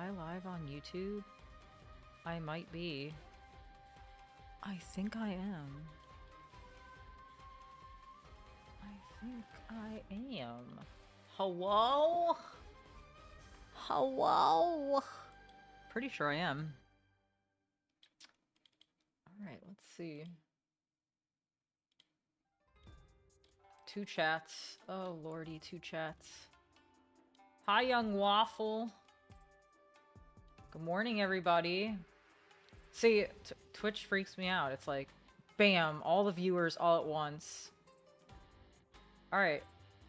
I live on YouTube? I might be. I think I am. I think I am. Hello? Hello? Pretty sure I am. Alright, let's see. 2 chats. Oh lordy, 2 chats. Hi, Young Waffle. Good morning, everybody. See, Twitch freaks me out. It's like, bam, all the viewers all at once. Alright.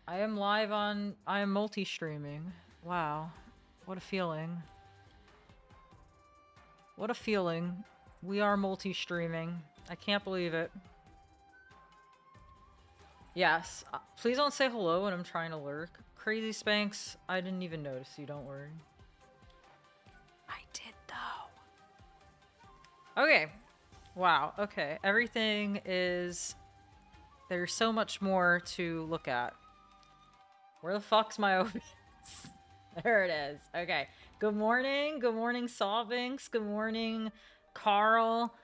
I am live on... I am multi-streaming. Wow. What a feeling. What a feeling. We are multi-streaming. I can't believe it. Yes. Please don't say hello when I'm trying to lurk. Crazy Spanx, I didn't even notice you, don't worry. I did, though. Okay. Wow, okay. Everything is... There's so much more to look at. Where the fuck's my OBS? There it is. Okay. Good morning. Good morning, Sawbinks. Good morning, Carl.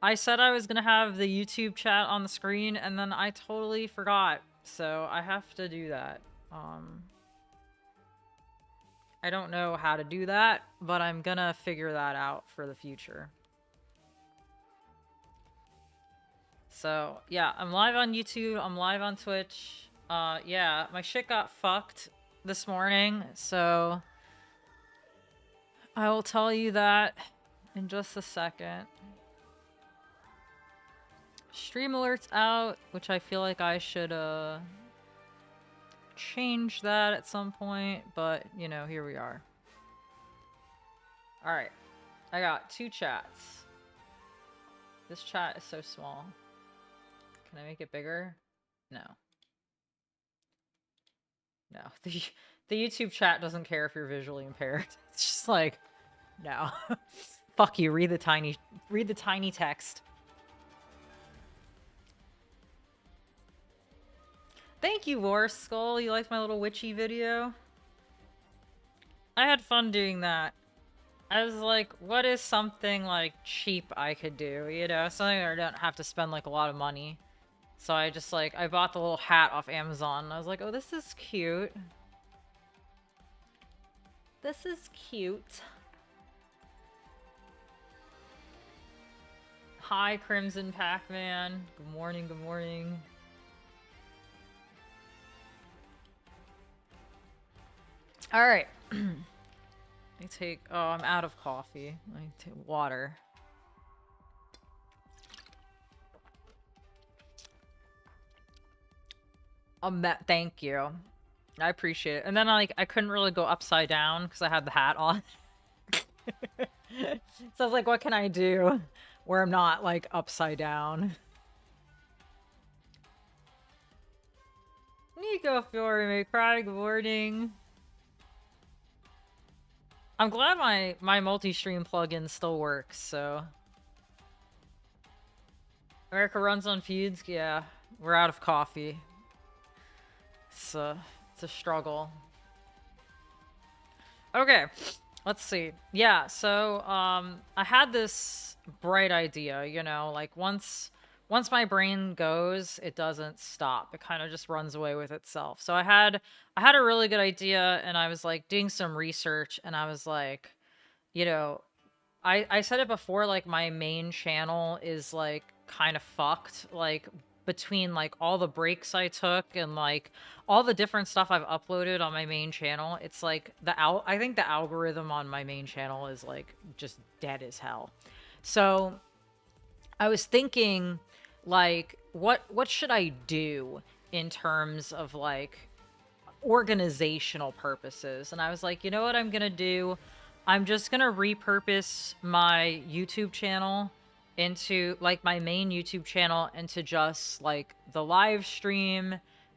I said I was gonna have the YouTube chat on the screen, and then I totally forgot. So I have to do that. I don't know how to do that, but I'm gonna figure that out for the future. So, yeah, I'm live on YouTube, I'm live on Twitch. Yeah, my shit got fucked this morning, so I will tell you that in just a second. Stream alerts out, which I feel like I should, change that at some point, but, you know, here we are. Alright, I got 2 chats. This chat is so small. Can I make it bigger? No. No. The YouTube chat doesn't care if you're visually impaired. It's just like, no. Fuck you, read the tiny text. Thank you, War Skull. You liked my little witchy video? I had fun doing that. I was like, what is something, like, cheap I could do, you know? Something where I don't have to spend, like, a lot of money. So I just, like, I bought the little hat off Amazon, and I was like, oh, this is cute. This is cute. Hi, Crimson Pac-Man. Good morning, good morning. Alright. Let me take... Oh, I'm out of coffee. Let me take water. Thank you. I appreciate it. And then, like, I couldn't really go upside down because I had the hat on. So I was like, what can I do where I'm not, like, upside down? Nico Fiore may cry. Good morning. I'm glad my multi-stream plugin still works, so... America runs on feuds? Yeah, we're out of coffee. It's a struggle. Okay, let's see. Yeah, so, I had this bright idea, you know, like, once my brain goes, it doesn't stop. It kind of just runs away with itself. So I had a really good idea, and I was, like, doing some research, and I was like, you know, I said it before, like, my main channel is, like, kind of fucked, like, between, like, all the breaks I took and, like, all the different stuff I've uploaded on my main channel. It's, like, I think the algorithm on my main channel is, like, just dead as hell. So I was thinking, like, what should I do in terms of, like, organizational purposes? And I was like, you know what I'm gonna do? I'm just gonna repurpose my YouTube channel into, like, my main YouTube channel into just, like, the live stream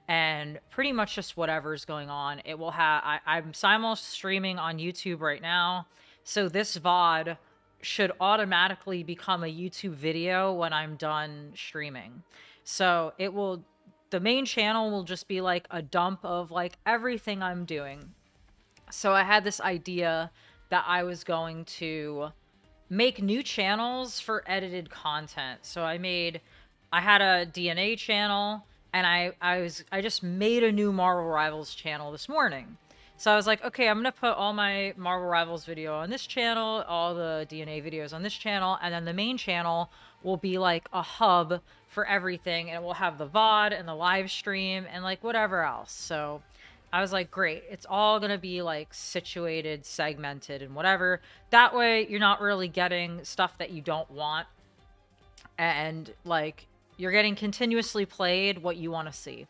and pretty much just whatever's going on. It will have... I'm simul streaming on YouTube right now, so this VOD should automatically become a YouTube video when I'm done streaming. So it will... The main channel will just be, like, a dump of, like, everything I'm doing. So I had this idea that I was going to make new channels for edited content. So I had a DNA channel, and I just made a new Marvel Rivals channel this morning. So I was like, okay, I'm gonna put all my Marvel Rivals video on this channel, all the DNA videos on this channel, and then the main channel will be like a hub for everything, and it will have the VOD and the live stream and like whatever else. So I was like, great, it's all gonna be like situated, segmented, and whatever. That way you're not really getting stuff that you don't want, and like you're getting continuously played what you want to see,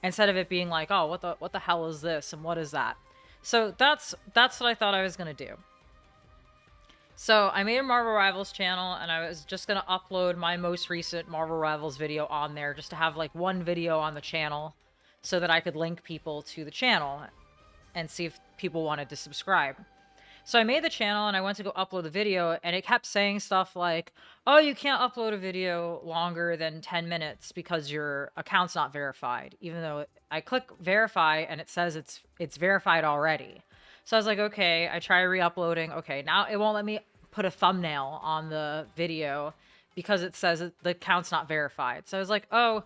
instead of it being like, oh, what the hell is this and what is that? So that's what I thought I was gonna do. So I made a Marvel Rivals channel, and I was just gonna upload my most recent Marvel Rivals video on there, just to have like one video on the channel, so that I could link people to the channel and see if people wanted to subscribe. So I made the channel, and I went to go upload the video, and it kept saying stuff like, oh, you can't upload a video longer than 10 minutes because your account's not verified, even though I click verify and it says it's verified already. So I was like, okay, I try re-uploading. Okay, now it won't let me put a thumbnail on the video because it says the account's not verified. So I was like, oh,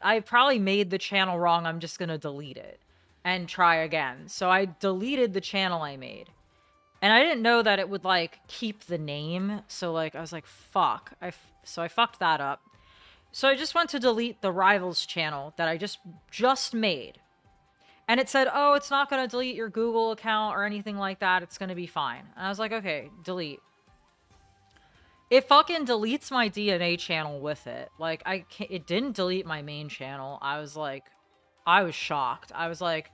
I probably made the channel wrong. I'm just going to delete it and try again. So I deleted the channel I made. And I didn't know that it would like keep the name. So like I was like, fuck. So I fucked that up. So I just went to delete the Rivals channel that I just made. And it said, oh, it's not going to delete your Google account or anything like that. It's going to be fine. And I was like, okay, delete. It fucking deletes my DNA channel with it. Like, it didn't delete my main channel. I was shocked. I was like,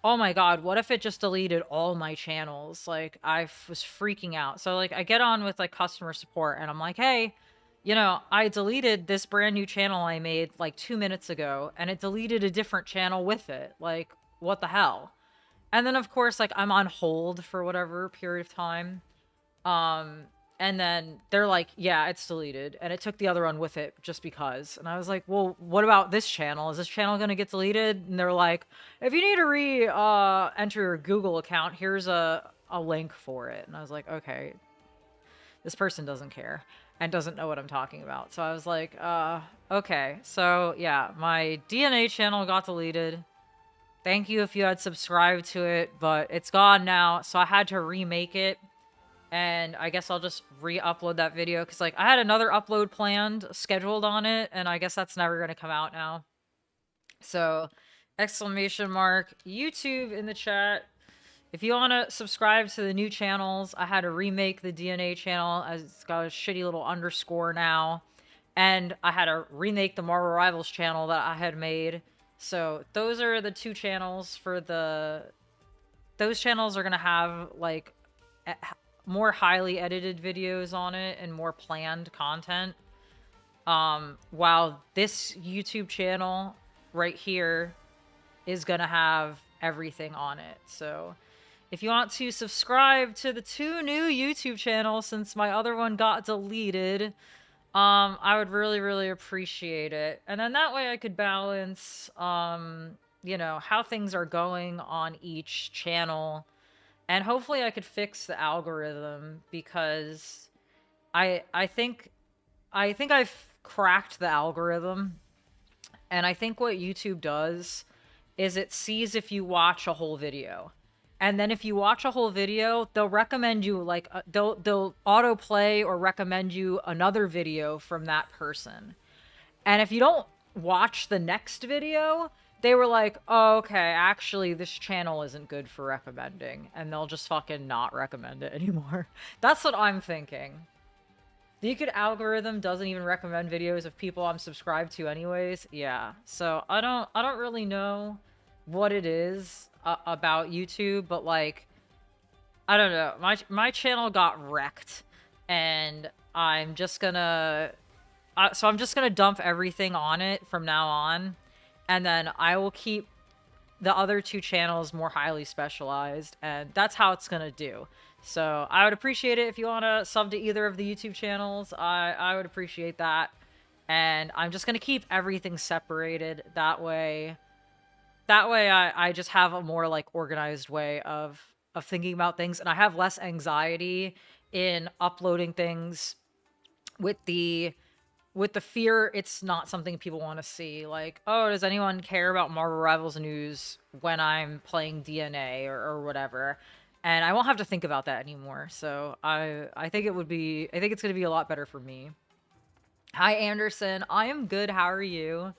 oh my god, what if it just deleted all my channels? Like, I was freaking out. So, like, I get on with, like, customer support, and I'm like, hey, you know, I deleted this brand new channel I made, like, 2 minutes ago, and it deleted a different channel with it. Like, what the hell? And then, of course, like, I'm on hold for whatever period of time. And then they're like, yeah, it's deleted. And it took the other one with it just because. And I was like, well, what about this channel? Is this channel going to get deleted? And they're like, if you need to enter your Google account, here's a link for it. And I was like, okay, this person doesn't care and doesn't know what I'm talking about. So I was like, okay. So yeah, my DNA channel got deleted. Thank you if you had subscribed to it, but it's gone now. So I had to remake it. And I guess I'll just re-upload that video, because like I had another upload scheduled on it, and I guess that's never going to come out now. So exclamation mark YouTube in the chat. If you want to subscribe to the new channels, I had to remake the DNA channel, as it's got a shitty little underscore now. And I had to remake the Marvel Rivals channel that I had made. So those are the two channels for those channels are going to have like more highly edited videos on it and more planned content. While this YouTube channel right here is gonna have everything on it. So if you want to subscribe to the two new YouTube channels, since my other one got deleted, I would really, really appreciate it. And then that way I could balance, you know, how things are going on each channel. And hopefully I could fix the algorithm, because I think I've cracked the algorithm. And I think what YouTube does is it sees if you watch a whole video. And then if you watch a whole video, they'll recommend you, like, they'll autoplay or recommend you another video from that person. And if you don't watch the next video, they were like, oh, okay, actually, this channel isn't good for recommending. And they'll just fucking not recommend it anymore. That's what I'm thinking. The YouTube algorithm doesn't even recommend videos of people I'm subscribed to anyways. Yeah, so I don't really know what it is about YouTube, but like, I don't know. My channel got wrecked, and I'm just gonna... so I'm just gonna dump everything on it from now on. And then I will keep the other two channels more highly specialized, and that's how it's gonna do. So I would appreciate it if you want to sub to either of the YouTube channels. I would appreciate that. And I'm just gonna keep everything separated. That way I just have a more like organized way of thinking about things, and I have less anxiety in uploading things with the fear it's not something people want to see. Like, oh, does anyone care about Marvel Rivals news when I'm playing DNA or whatever? And I won't have to think about that anymore. So I think I think it's going to be a lot better for me. Hi, Anderson. I am good. How are you?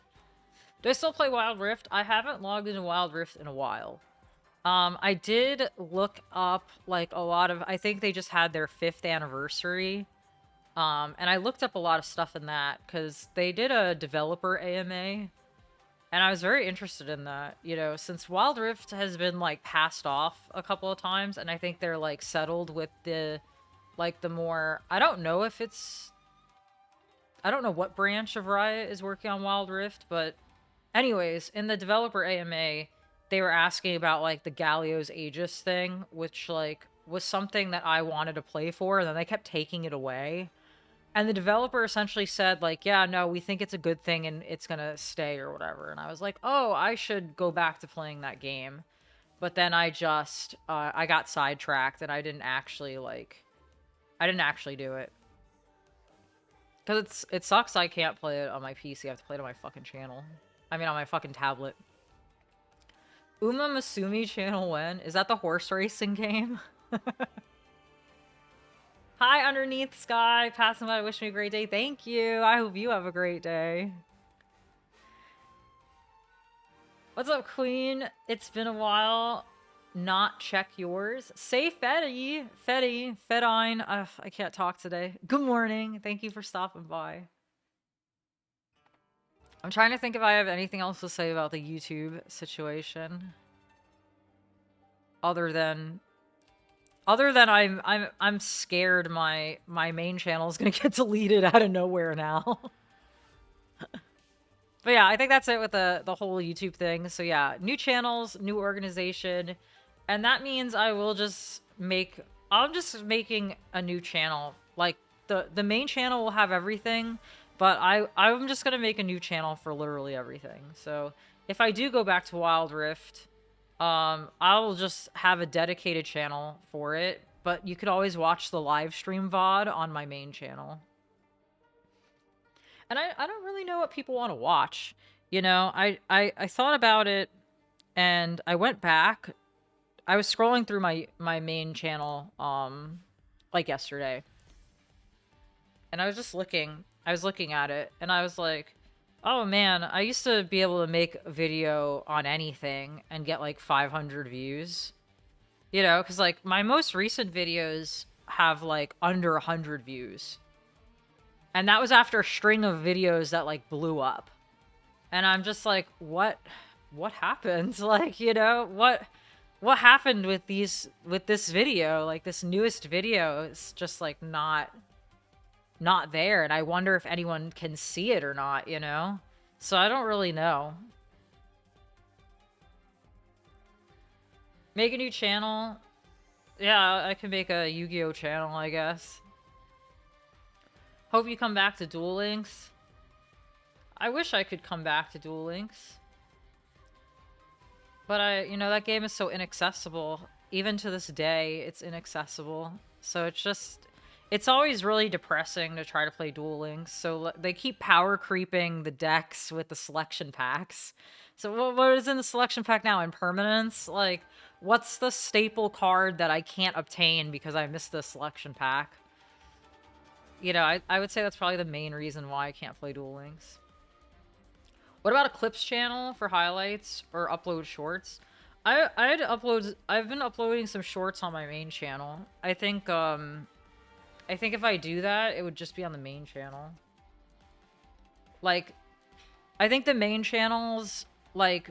Do I still play Wild Rift? I haven't logged into Wild Rift in a while. I did look up, like, a lot of... I think they just had their 5th anniversary. And I looked up a lot of stuff in that, because they did a developer AMA, and I was very interested in that, you know, since Wild Rift has been, like, passed off a couple of times, and I think they're, like, settled with the, like, the more... I don't know if it's... I don't know what branch of Riot is working on Wild Rift, but anyways, in the developer AMA, they were asking about, like, the Galio's Aegis thing, which, like, was something that I wanted to play for, and then they kept taking it away. And the developer essentially said, like, yeah, no, we think it's a good thing and it's gonna stay or whatever. And I was like, oh, I should go back to playing that game. But then I just, I got sidetracked and I didn't actually do it. Because it sucks I can't play it on my PC. I have to play it on my fucking channel. I mean, on my fucking tablet. Uma Masumi channel when? Is that the horse racing game? Hi, Underneath Sky. Passing by, wish me a great day. Thank you. I hope you have a great day. What's up, Queen? It's been a while. Not check yours. Say Fetty. Fedine. I can't talk today. Good morning. Thank you for stopping by. I'm trying to think if I have anything else to say about the YouTube situation. Other than I'm scared my main channel is gonna get deleted out of nowhere now. But yeah, I think that's it with the whole YouTube thing. So yeah, new channels, new organization, and that means I'm just making a new channel. Like the main channel will have everything, but I'm just gonna make a new channel for literally everything. So if I do go back to Wild Rift, I'll just have a dedicated channel for it, but you could always watch the live stream VOD on my main channel. And I don't really know what people want to watch. You know, I thought about it, and I went back. I was scrolling through my main channel, like yesterday. And I was just looking. I was looking at it, and I was like, oh man, I used to be able to make a video on anything and get like 500 views. You know, because like my most recent videos have like under 100 views. And that was after a string of videos that like blew up. And I'm just like, what happened? Like, you know, what happened with this video? Like this newest video is just like not there, and I wonder if anyone can see it or not, you know? So I don't really know. Make a new channel? Yeah, I can make a Yu-Gi-Oh channel, I guess. Hope you come back to Duel Links. I wish I could come back to Duel Links. But you know, that game is so inaccessible. Even to this day, it's inaccessible. So it's always really depressing to try to play Duel Links. So they keep power creeping the decks with the selection packs. So what is in the selection pack now? Impermanence? Like, what's the staple card that I can't obtain because I missed the selection pack? You know, I would say that's probably the main reason why I can't play Duel Links. What about a clips channel for highlights or upload shorts? I've been uploading some shorts on my main channel. I think if I do that, it would just be on the main channel. Like, I think the main channel's, like,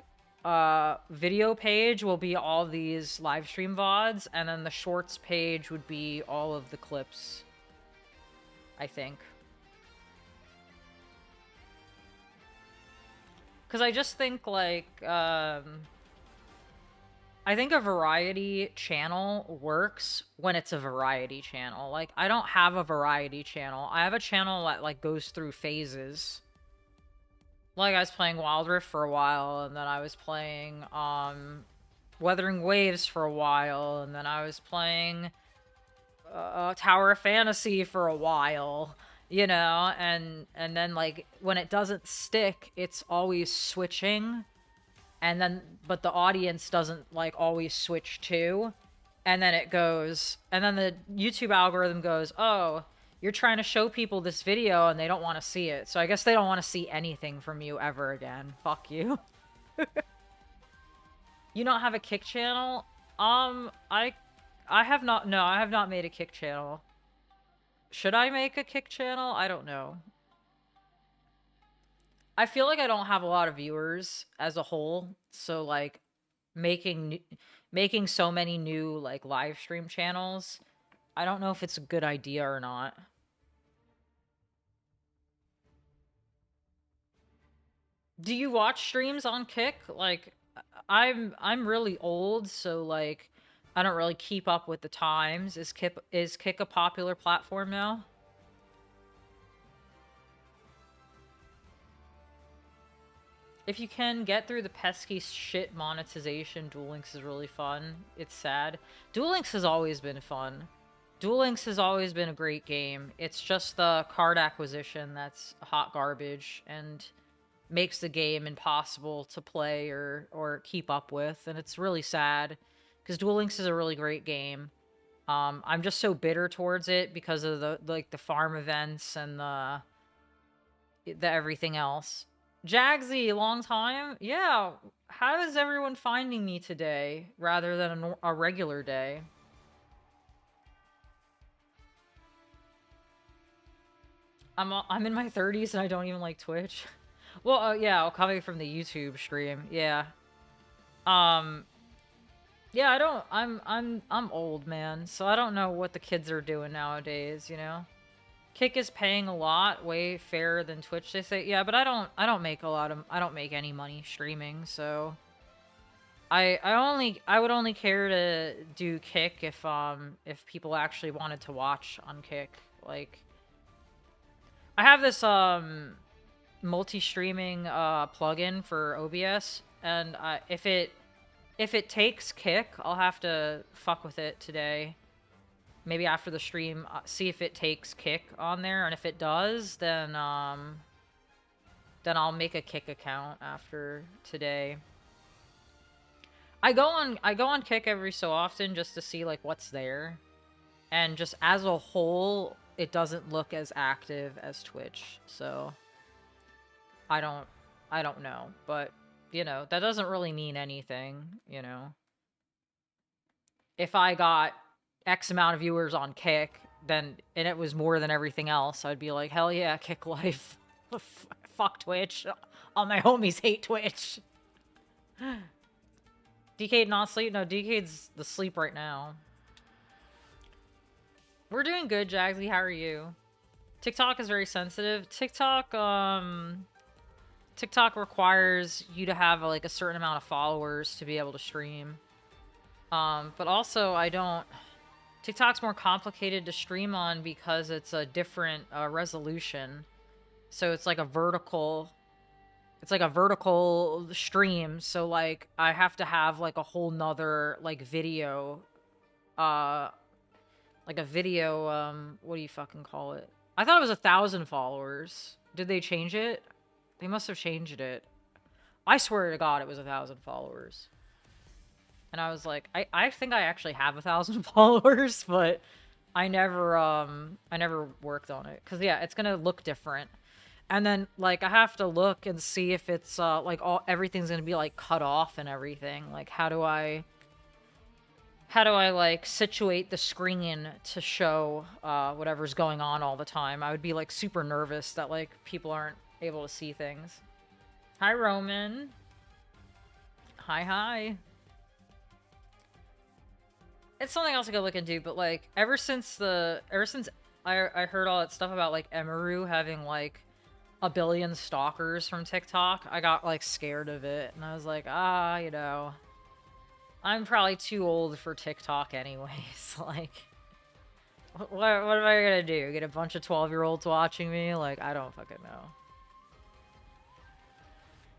video page will be all these live stream VODs, and then the shorts page would be all of the clips. I think. Because I just think, like, I think a variety channel works when it's a variety channel. Like, I don't have a variety channel. I have a channel that, like, goes through phases. Like, I was playing Wild Rift for a while, and then I was playing, Wuthering Waves for a while, and then I was playing Tower of Fantasy for a while, you know, and then like when it doesn't stick, it's always switching, and then but the audience doesn't like always switch too, and then it goes, and then the YouTube algorithm goes, "Oh, you're trying to show people this video and they don't want to see it. So I guess they don't want to see anything from you ever again. Fuck you." You don't have a Kick channel? I have not, no, I have not made a Kick channel. Should I make a Kick channel? I don't know. I feel like I don't have a lot of viewers as a whole, so like making making so many new like live stream channels, I don't know if it's a good idea or not. Do you watch streams on Kick? Like I'm really old, so like I don't really keep up with the times. Is Kick a popular platform now? If you can get through the pesky shit monetization, Duel Links is really fun. It's sad. Duel Links has always been fun. Duel Links has always been a great game. It's just the card acquisition that's hot garbage and makes the game impossible to play or keep up with, and it's really sad because Duel Links is a really great game. I'm just so bitter towards it because of the farm events and the everything else. Jagsy, long time. Yeah, how is everyone finding me today rather than a regular day? I'm in my 30s and I don't even like Twitch. Well, yeah, coming from the YouTube stream, yeah. Um, yeah, I don't. I'm old, man, so I don't know what the kids are doing nowadays. You know, Kick is paying a lot, way fairer than Twitch. They say, yeah, but I don't make a lot of. I don't make any money streaming, so I would only care to do Kick if people actually wanted to watch on Kick. Like, I have this multi-streaming plugin for OBS, and if it takes Kick, I'll have to fuck with it today. Maybe after the stream, see if it takes Kick on there, and if it does, then I'll make a Kick account after today. I go on Kick every so often just to see like what's there, and just as a whole, it doesn't look as active as Twitch, so I don't know, but you know, that doesn't really mean anything, you know. If I got X amount of viewers on Kick, then and it was more than everything else, I'd be like, hell yeah, Kick life. Fuck Twitch. All my homies hate Twitch. DK not sleep? No, DK's the sleep right now. We're doing good, Jagsy. How are you? TikTok is very sensitive. TikTok requires you to have like a certain amount of followers to be able to stream. But also I don't... TikTok's more complicated to stream on because it's a different resolution. So it's like a vertical... It's like a vertical stream, so like I have to have like a whole nother like video... like a video, what do you fucking call it? I thought it was 1,000 followers. Did they change it? They must have changed it. I swear to God it was 1,000 followers. And I was like, I think I actually have 1,000 followers, but I never worked on it. Cause yeah, it's gonna look different. And then like I have to look and see if it's like everything's gonna be like cut off and everything. Like how do I like situate the screen to show whatever's going on all the time? I would be like super nervous that like people aren't able to see things. Hi, Roman. Hi. It's something else I could look into, but like ever since I heard all that stuff about like Emaru having like 1 billion stalkers from TikTok, I got like scared of it, and I was like, you know, I'm probably too old for TikTok anyways. Like, what am I gonna do? Get a bunch of 12-year-olds watching me? Like, I don't fucking know.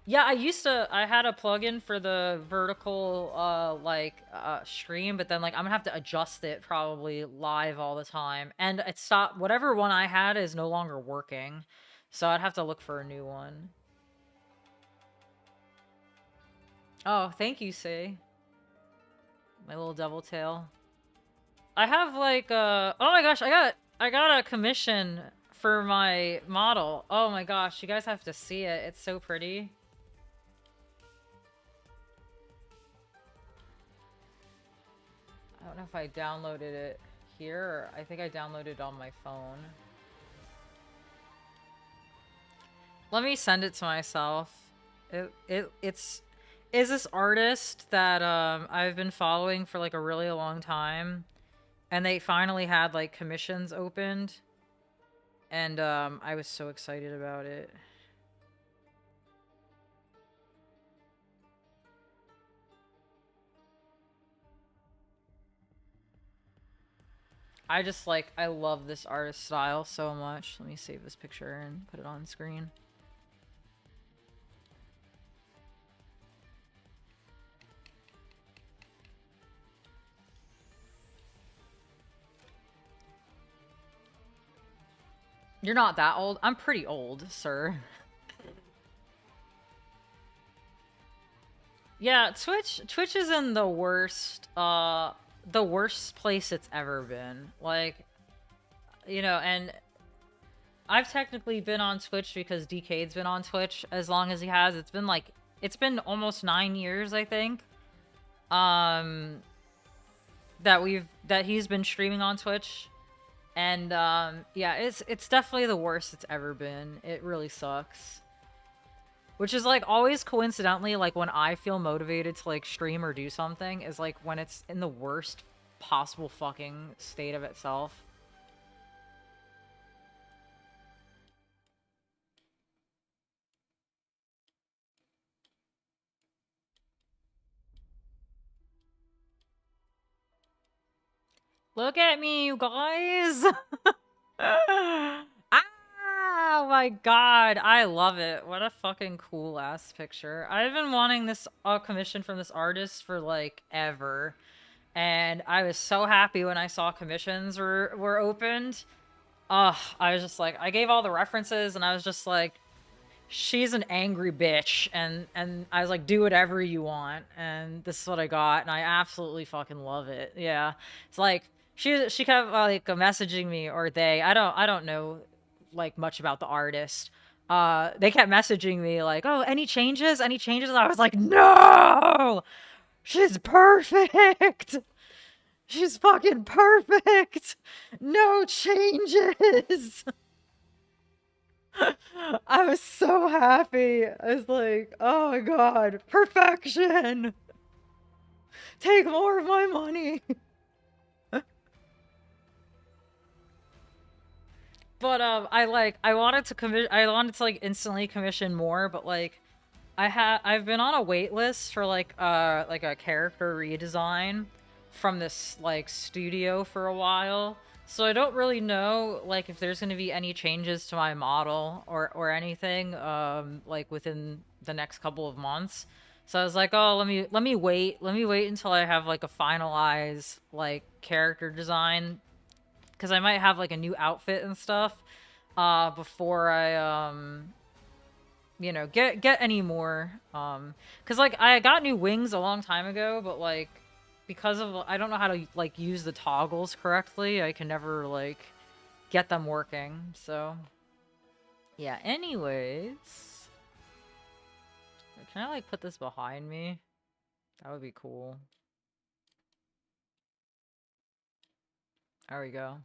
Yeah, I had a plugin for the vertical, stream, but then, like, I'm gonna have to adjust it probably live all the time. And it stopped, whatever one I had is no longer working. So I'd have to look for a new one. Oh, thank you, Say. My little devil tail. I have, like, oh my gosh, I got a commission for my model. Oh my gosh, you guys have to see it. It's so pretty. I don't know if I downloaded it here, or I think I downloaded it on my phone. Let me send it to myself. It's is this artist that I've been following for like a really long time, and they finally had like commissions opened, and I was so excited about it. I just like, I love this artist style so much. Let me save this picture and put it on screen. You're not that old. I'm pretty old, sir. Yeah, Twitch is in the worst place it's ever been. Like, you know, and I've technically been on Twitch because DK's been on Twitch as long as he has. It's been almost 9 years, I think. That he's been streaming on Twitch. And yeah, it's definitely the worst it's ever been. It really sucks. Which is like always coincidentally like when I feel motivated to like stream or do something is like when it's in the worst possible fucking state of itself. Look at me, you guys! Ah, my god, I love it. What a fucking cool ass picture. I've been wanting this commission from this artist for like ever. And I was so happy when I saw commissions were opened. Ugh, I was just like, I gave all the references and I was just like, she's an angry bitch, and I was like, do whatever you want, and this is what I got, and I absolutely fucking love it. Yeah, it's like she kept like messaging me, or I don't know like much about the artist. They kept messaging me like, oh, any changes, and I was like, no, she's perfect. She's fucking perfect. No changes. I was so happy. I was like, oh my god, perfection. Take more of my money. But I wanted to like instantly commission more, but like I've been on a wait list for like a character redesign from this like studio for a while. So I don't really know like if there's going to be any changes to my model or anything like within the next couple of months. So I was like, "Oh, let me wait. Let me wait until I have like a finalized like character design, cuz I might have like a new outfit and stuff before I you know, get any more. Cuz like I got new wings a long time ago, but like because of I don't know how to like use the toggles correctly, I can never like get them working. So yeah, anyways, can I like put this behind me? That would be cool. There we go.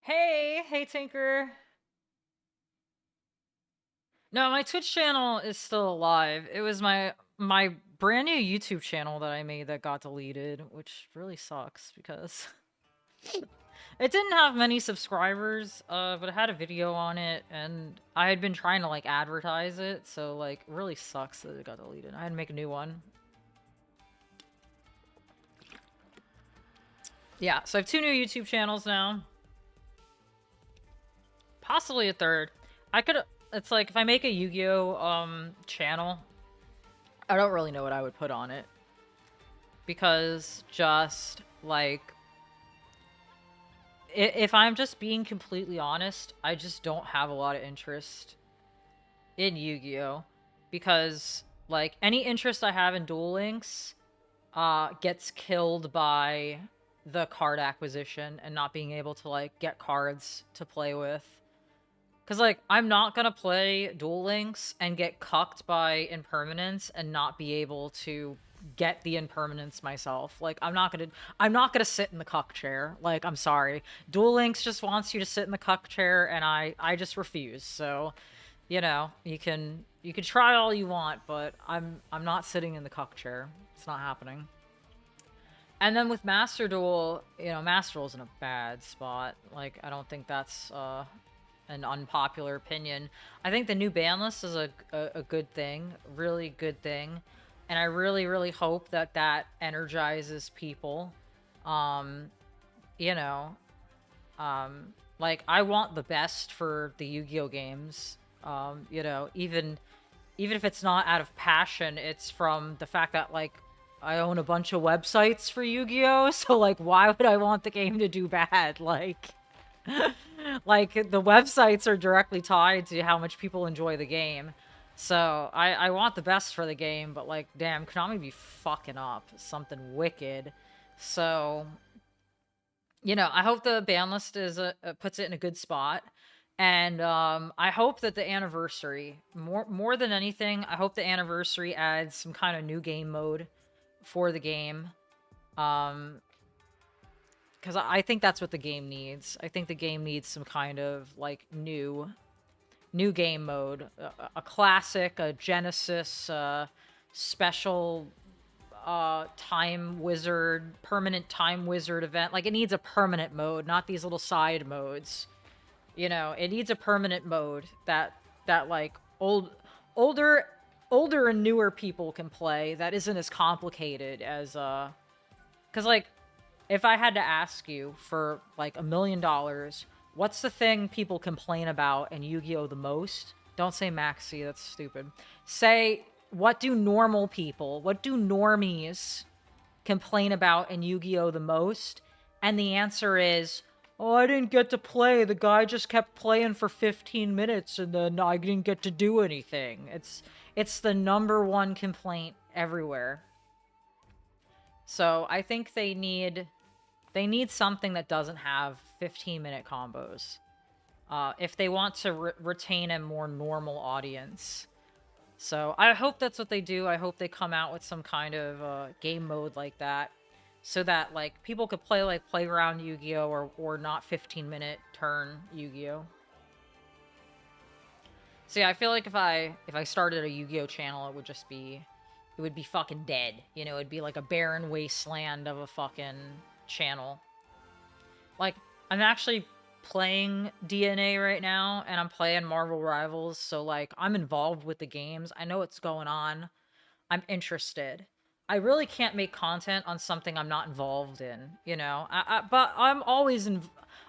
Hey Tinker. No, my Twitch channel is still alive. It was my brand new YouTube channel that I made that got deleted, which really sucks because it didn't have many subscribers, but it had a video on it, and I had been trying to like advertise it, so like it really sucks that it got deleted. I had to make a new one. Yeah, so I have 2 new YouTube channels now. Possibly a third. I could... It's like, if I make a Yu-Gi-Oh! Channel, I don't really know what I would put on it. Because just, like... If I'm just being completely honest, I just don't have a lot of interest in Yu-Gi-Oh! Because, like, any interest I have in Duel Links gets killed by the card acquisition and not being able to, like, get cards to play with. Because, like, I'm not gonna play Duel Links and get cucked by impermanence and not be able to get the impermanence myself. Like, I'm not gonna sit in the cuck chair. Like, I'm sorry. Duel Links just wants you to sit in the cuck chair, and I just refuse. So, you know, you can try all you want, but I'm not sitting in the cuck chair. It's not happening. And then with Master Duel, you know, Master Duel's in a bad spot. Like, I don't think that's an unpopular opinion. I think the new ban list is a good thing, really good thing, and I really hope that that energizes people. You know, like, I want the best for the Yu-Gi-Oh games. You know, even if it's not out of passion, it's from the fact that, like, I own a bunch of websites for Yu-Gi-Oh! So, like, why would I want the game to do bad? Like, like, the websites are directly tied to how much people enjoy the game. So, I want the best for the game, but, like, damn, Konami be fucking up something wicked. So, you know, I hope the ban list is puts it in a good spot. And I hope that the anniversary, more than anything, I hope the anniversary adds some kind of new game mode for the game. Because I think that's what the game needs. I think the game needs some kind of, like, new game mode. A classic, a Genesis, special time wizard, permanent time wizard event. Like, it needs a permanent mode, not these little side modes. You know, it needs a permanent mode that like older and newer people can play, that isn't as complicated as cuz, like, if I had to ask you for, like, $1 million, what's the thing people complain about in Yu-Gi-Oh! The most? Don't say Maxi, that's stupid. Say, what do normal people, what do normies complain about in Yu-Gi-Oh! The most? And the answer is, oh, I didn't get to play. The guy just kept playing for 15 minutes and then I didn't get to do anything. It's the #1 complaint everywhere. So I think they need something that doesn't have 15-minute combos. If they want to retain a more normal audience. So I hope that's what they do. I hope they come out with some kind of game mode like that, so that, like, people could play, like, Playground Yu-Gi-Oh! or not 15-minute turn Yu-Gi-Oh! So yeah, I feel like if I started a Yu-Gi-Oh! Channel, it would be fucking dead. You know, it'd be like a barren wasteland of a fucking channel. Like, I'm actually playing DNA right now, and I'm playing Marvel Rivals, so, like, I'm involved with the games. I know what's going on. I'm interested. I really can't make content on something I'm not involved in, you know? But I'm always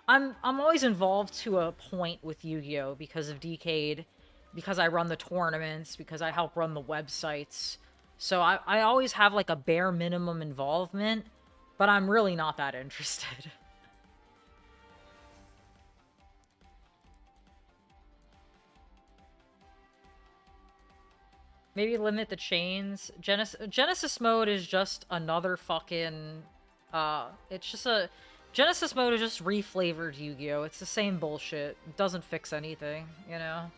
I'm always involved to a point with Yu-Gi-Oh! Because of Decade, because I run the tournaments, because I help run the websites. So I always have, like, a bare minimum involvement, but I'm really not that interested. Maybe limit the chains. Genesis mode is just another fucking... it's just a... Genesis mode is just reflavored Yu-Gi-Oh! It's the same bullshit. It doesn't fix anything, you know?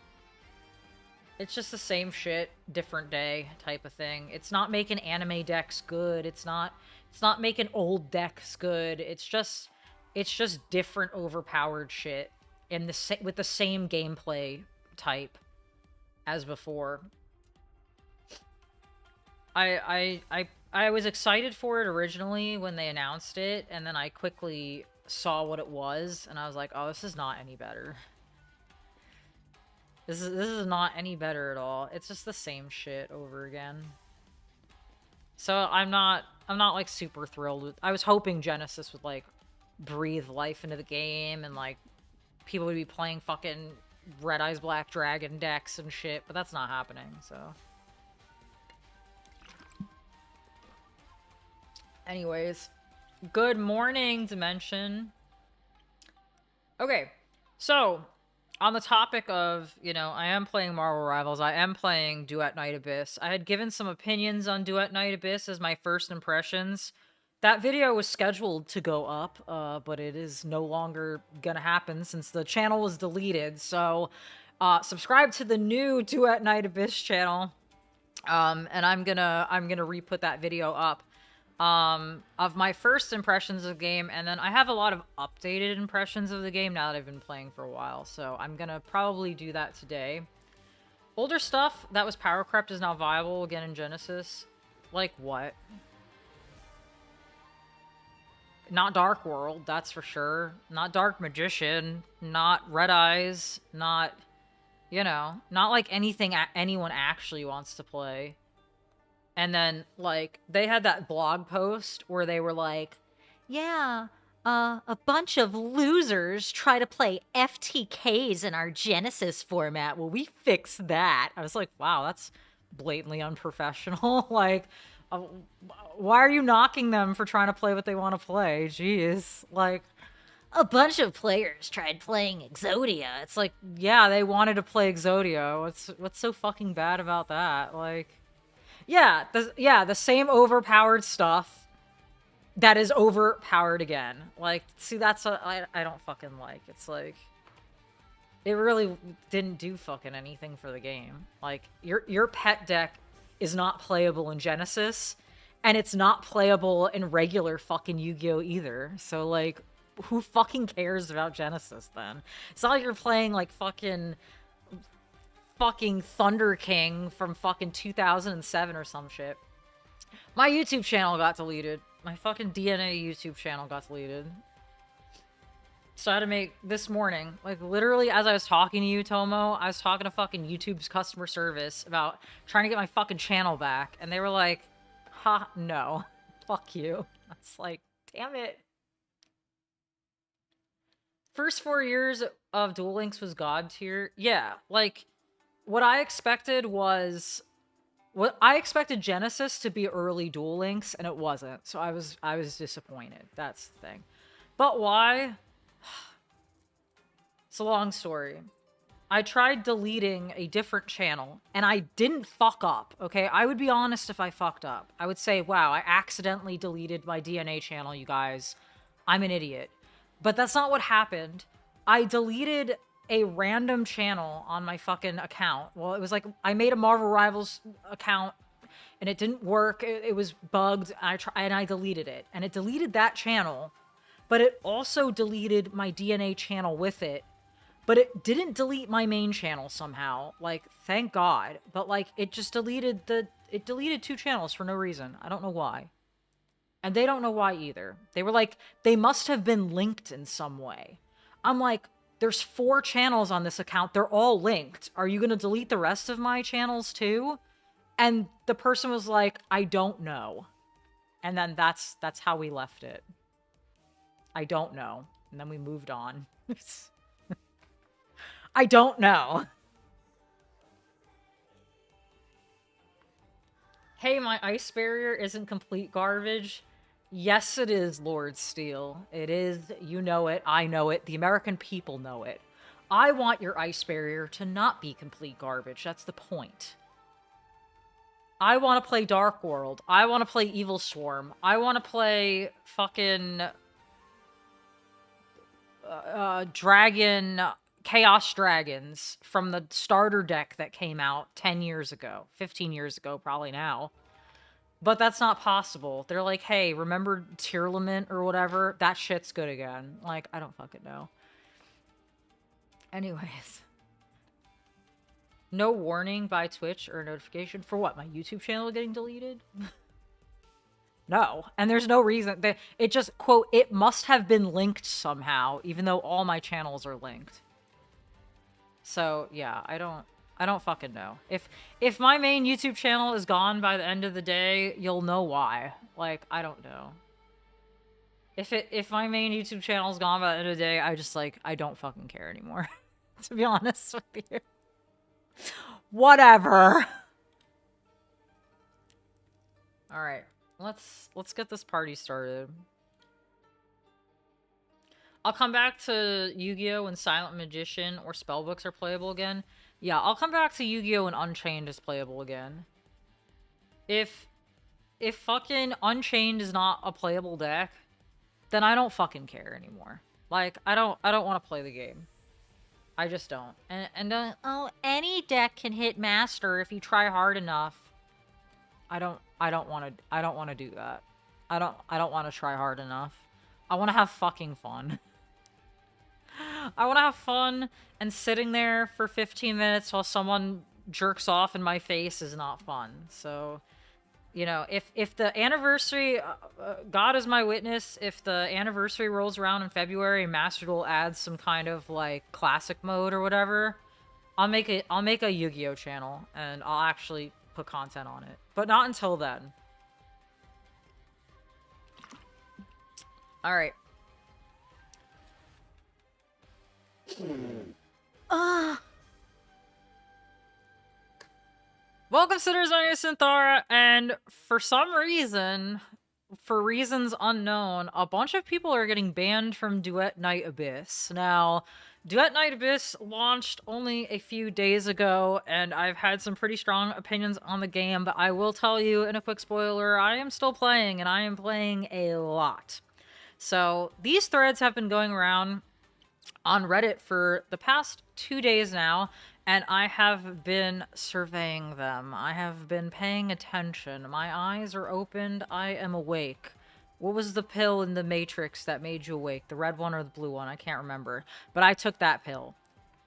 It's just the same shit, different day type of thing. It's not making anime decks good. It's not making old decks good. It's just different overpowered shit in the with the same gameplay type as before. I was excited for it originally when they announced it, and then I quickly saw what it was, and I was like, oh, this is not any better. This is not any better at all. It's just the same shit over again. So I'm not like super thrilled with... I was hoping Genesis would, like, breathe life into the game, and like people would be playing fucking Red Eyes Black Dragon decks and shit, but that's not happening, so. Anyways, good morning, Dimension. Okay, so on the topic of, you know, I am playing Marvel Rivals, I am playing Duet Night Abyss. I had given some opinions on Duet Night Abyss as my first impressions. That video was scheduled to go up, but it is no longer gonna happen since the channel was deleted. So, subscribe to the new Duet Night Abyss channel, and I'm gonna re-put that video up, of my first impressions of the game, and then I have a lot of updated impressions of the game now that I've been playing for a while. So I'm gonna probably do that today. Older stuff that was power crept is now viable again in Genesis. Like what? Not Dark World, that's for sure. Not Dark Magician. Not Red Eyes. Not, you know, not like anything anyone actually wants to play. And then, like, they had that blog post where they were like, yeah, a bunch of losers try to play FTKs in our Genesis format. Well, we fixed that. I was like, wow, that's blatantly unprofessional. Like, why are you knocking them for trying to play what they want to play? Jeez. Like, a bunch of players tried playing Exodia. It's like, yeah, they wanted to play Exodia. What's so fucking bad about that? Like, yeah, the same overpowered stuff that is overpowered again. Like, see, that's what I don't fucking like. It's like, it really didn't do fucking anything for the game. Like, your pet deck is not playable in Genesis, and it's not playable in regular fucking Yu-Gi-Oh! Either. So, like, who fucking cares about Genesis then? It's not like you're playing, like, fucking Thunder King from fucking 2007 or some shit. My YouTube channel got deleted. My fucking DNA YouTube channel got deleted. So I had to make, this morning, like literally as I was talking to you, Tomo, I was talking to fucking YouTube's customer service about trying to get my fucking channel back. And they were like, ha, no. Fuck you. I was like, damn it. First 4 years of Duel Links was God tier. Yeah, like, what I expected was... I expected Genesis to be early Duel Links, and it wasn't. So I was disappointed. That's the thing. But why? It's a long story. I tried deleting a different channel, and I didn't fuck up, okay? I would be honest if I fucked up. I would say, wow, I accidentally deleted my DNA channel, you guys. I'm an idiot. But that's not what happened. I deleted a random channel on my fucking account. Well, it was like, I made a Marvel Rivals account, and it didn't work. It was bugged, and I deleted it. And it deleted that channel, but it also deleted my DNA channel with it. But it didn't delete my main channel somehow. Like, thank God. But, like, it just deleted it deleted 2 channels for no reason. I don't know why. And they don't know why either. They were like, they must have been linked in some way. I'm like, there's 4 channels on this account. They're all linked. Are you going to delete the rest of my channels too? And the person was like, I don't know. And then that's how we left it. I don't know. And then we moved on. I don't know. Hey, my ice barrier isn't complete garbage. Yes, it is, Lord Steel. It is. You know it. I know it. The American people know it. I want your ice barrier to not be complete garbage. That's the point. I want to play Dark World. I want to play Evil Swarm. I want to play fucking... Chaos Dragons from the starter deck that came out 10 years ago. 15 years ago, probably now. But that's not possible. They're like, hey, remember Tearlament or whatever? That shit's good again. Like, I don't fucking know. Anyways. No warning by Twitch or notification for what? My YouTube channel getting deleted? No. And there's no reason. It just, quote, it must have been linked somehow, even though all my channels are linked. So, yeah, I don't fucking know. If my main YouTube channel is gone by the end of the day, you'll know why. Like, I don't know. If my main YouTube channel is gone by the end of the day, I just like I don't fucking care anymore. To be honest with you. Whatever. All right. Let's get this party started. I'll come back to Yu-Gi-Oh! And Silent Magician or Spellbooks are playable again. Yeah, I'll come back to Yu-Gi-Oh! And Unchained is playable again. If fucking Unchained is not a playable deck, then I don't fucking care anymore. Like, I don't want to play the game. I just don't. And oh, any deck can hit master if you try hard enough. I don't want to do that. I don't want to try hard enough. I want to have fucking fun. I want to have fun, and sitting there for 15 minutes while someone jerks off in my face is not fun. So, you know, if the anniversary, God is my witness, if the anniversary rolls around in February and Master Duel adds some kind of like classic mode or whatever, I'll make a Yu-Gi-Oh channel and I'll actually put content on it. But not until then. All right. Welcome, sitters. My name is Synnthara, and for some reason, for reasons unknown, a bunch of people are getting banned from Duet Night Abyss. Now, Duet Night Abyss launched only a few days ago, and I've had some pretty strong opinions on the game, but I will tell you in a quick spoiler, I am still playing, and I am playing a lot. So, these threads have been going around on Reddit for the past 2 days now, and I have been surveying them. I have been paying attention. My eyes are opened. I am awake. What was the pill in the Matrix that made you awake? The red one or the blue one? I can't remember. But I took that pill.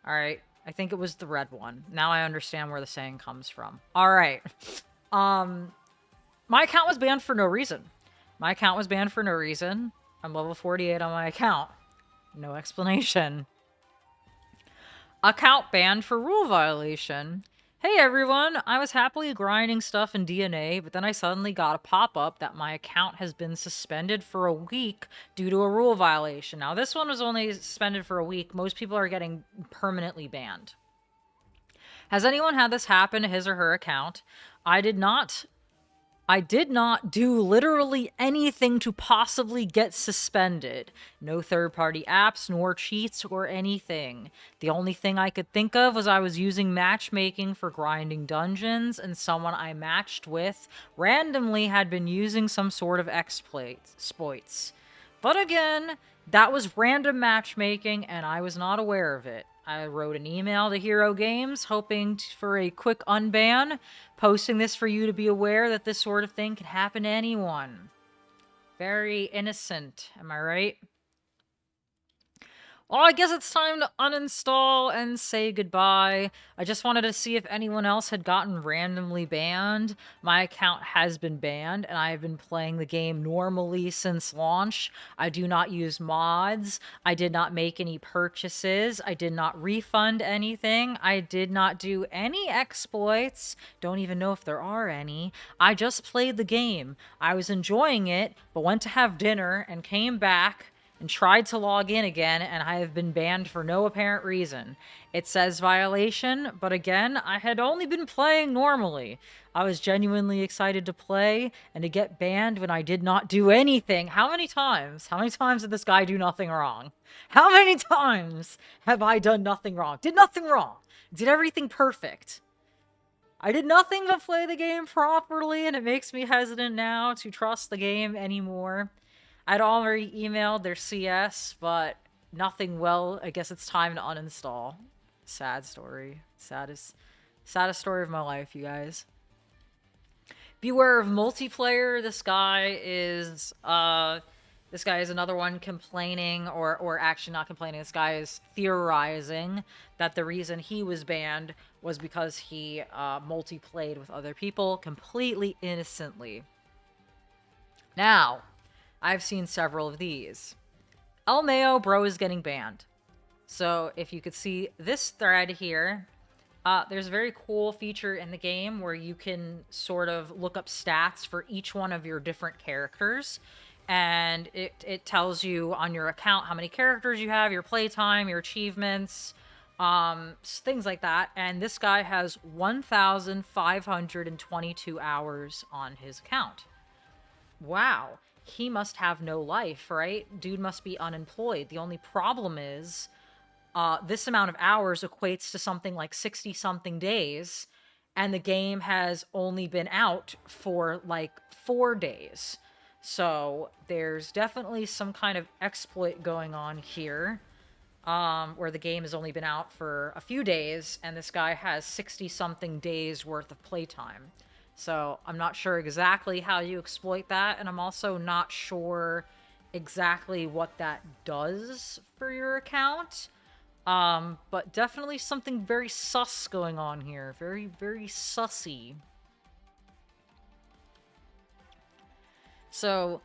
Alright. I think it was the red one. Now I understand where the saying comes from. Alright. My account was banned for no reason. My account was banned for no reason. I'm level 48 on my account. No explanation. Account banned for rule violation. Hey everyone, I was happily grinding stuff in DNA, but then I suddenly got a pop-up that my account has been suspended for a week due to a rule violation. Now this one was only suspended for a week. Most people are getting permanently banned. Has anyone had this happen to his or her account? I did not do literally anything to possibly get suspended. No third-party apps, nor cheats, or anything. The only thing I could think of was I was using matchmaking for grinding dungeons, and someone I matched with randomly had been using some sort of exploits. But again, that was random matchmaking, and I was not aware of it. I wrote an email to Hero Games hoping for a quick unban, posting this for you to be aware that this sort of thing can happen to anyone. Very innocent, am I right? Well, I guess it's time to uninstall and say goodbye. I just wanted to see if anyone else had gotten randomly banned. My account has been banned, and I have been playing the game normally since launch. I do not use mods. I did not make any purchases. I did not refund anything. I did not do any exploits. Don't even know if there are any. I just played the game. I was enjoying it, but went to have dinner and came back and tried to log in again, and I have been banned for no apparent reason. It says violation, but again, I had only been playing normally. I was genuinely excited to play, and to get banned when I did not do anything. How many times? How many times did this guy do nothing wrong? How many times have I done nothing wrong? Did nothing wrong. Did everything perfect. I did nothing but play the game properly, and it makes me hesitant now to trust the game anymore. I'd already emailed their CS, but nothing well. I guess it's time to uninstall. Sad story. Saddest story of my life, you guys. Beware of multiplayer. This guy is another one complaining, or actually not complaining. This guy is theorizing that the reason he was banned was because he multiplayed with other people completely innocently. Now, I've seen several of these. El Mayo bro is getting banned. So if you could see this thread here, there's a very cool feature in the game where you can sort of look up stats for each one of your different characters. and it tells you on your account how many characters you have, your playtime, your achievements, things like that. And this guy has 1,522 hours on his account. Wow, he must have no life, right? Dude must be unemployed. The only problem is, this amount of hours equates to something like 60 something days, and the game has only been out for like 4 days. So there's definitely some kind of exploit going on here, where the game has only been out for a few days, and this guy has 60 something days worth of playtime. So I'm not sure exactly how you exploit that, and I'm also not sure exactly what that does for your account. But definitely something very sus going on here. Very, very sussy. So,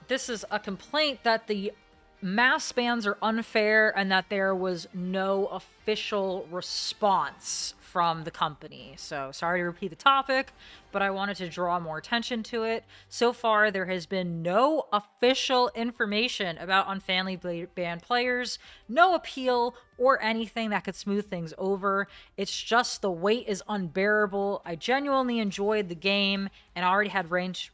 this is a complaint that the mass bans are unfair and that there was no official response from the company. So, sorry to repeat the topic, but I wanted to draw more attention to it. So far, there has been no official information about unfairly banned players, no appeal or anything that could smooth things over. It's just the wait is unbearable. I genuinely enjoyed the game and already had reached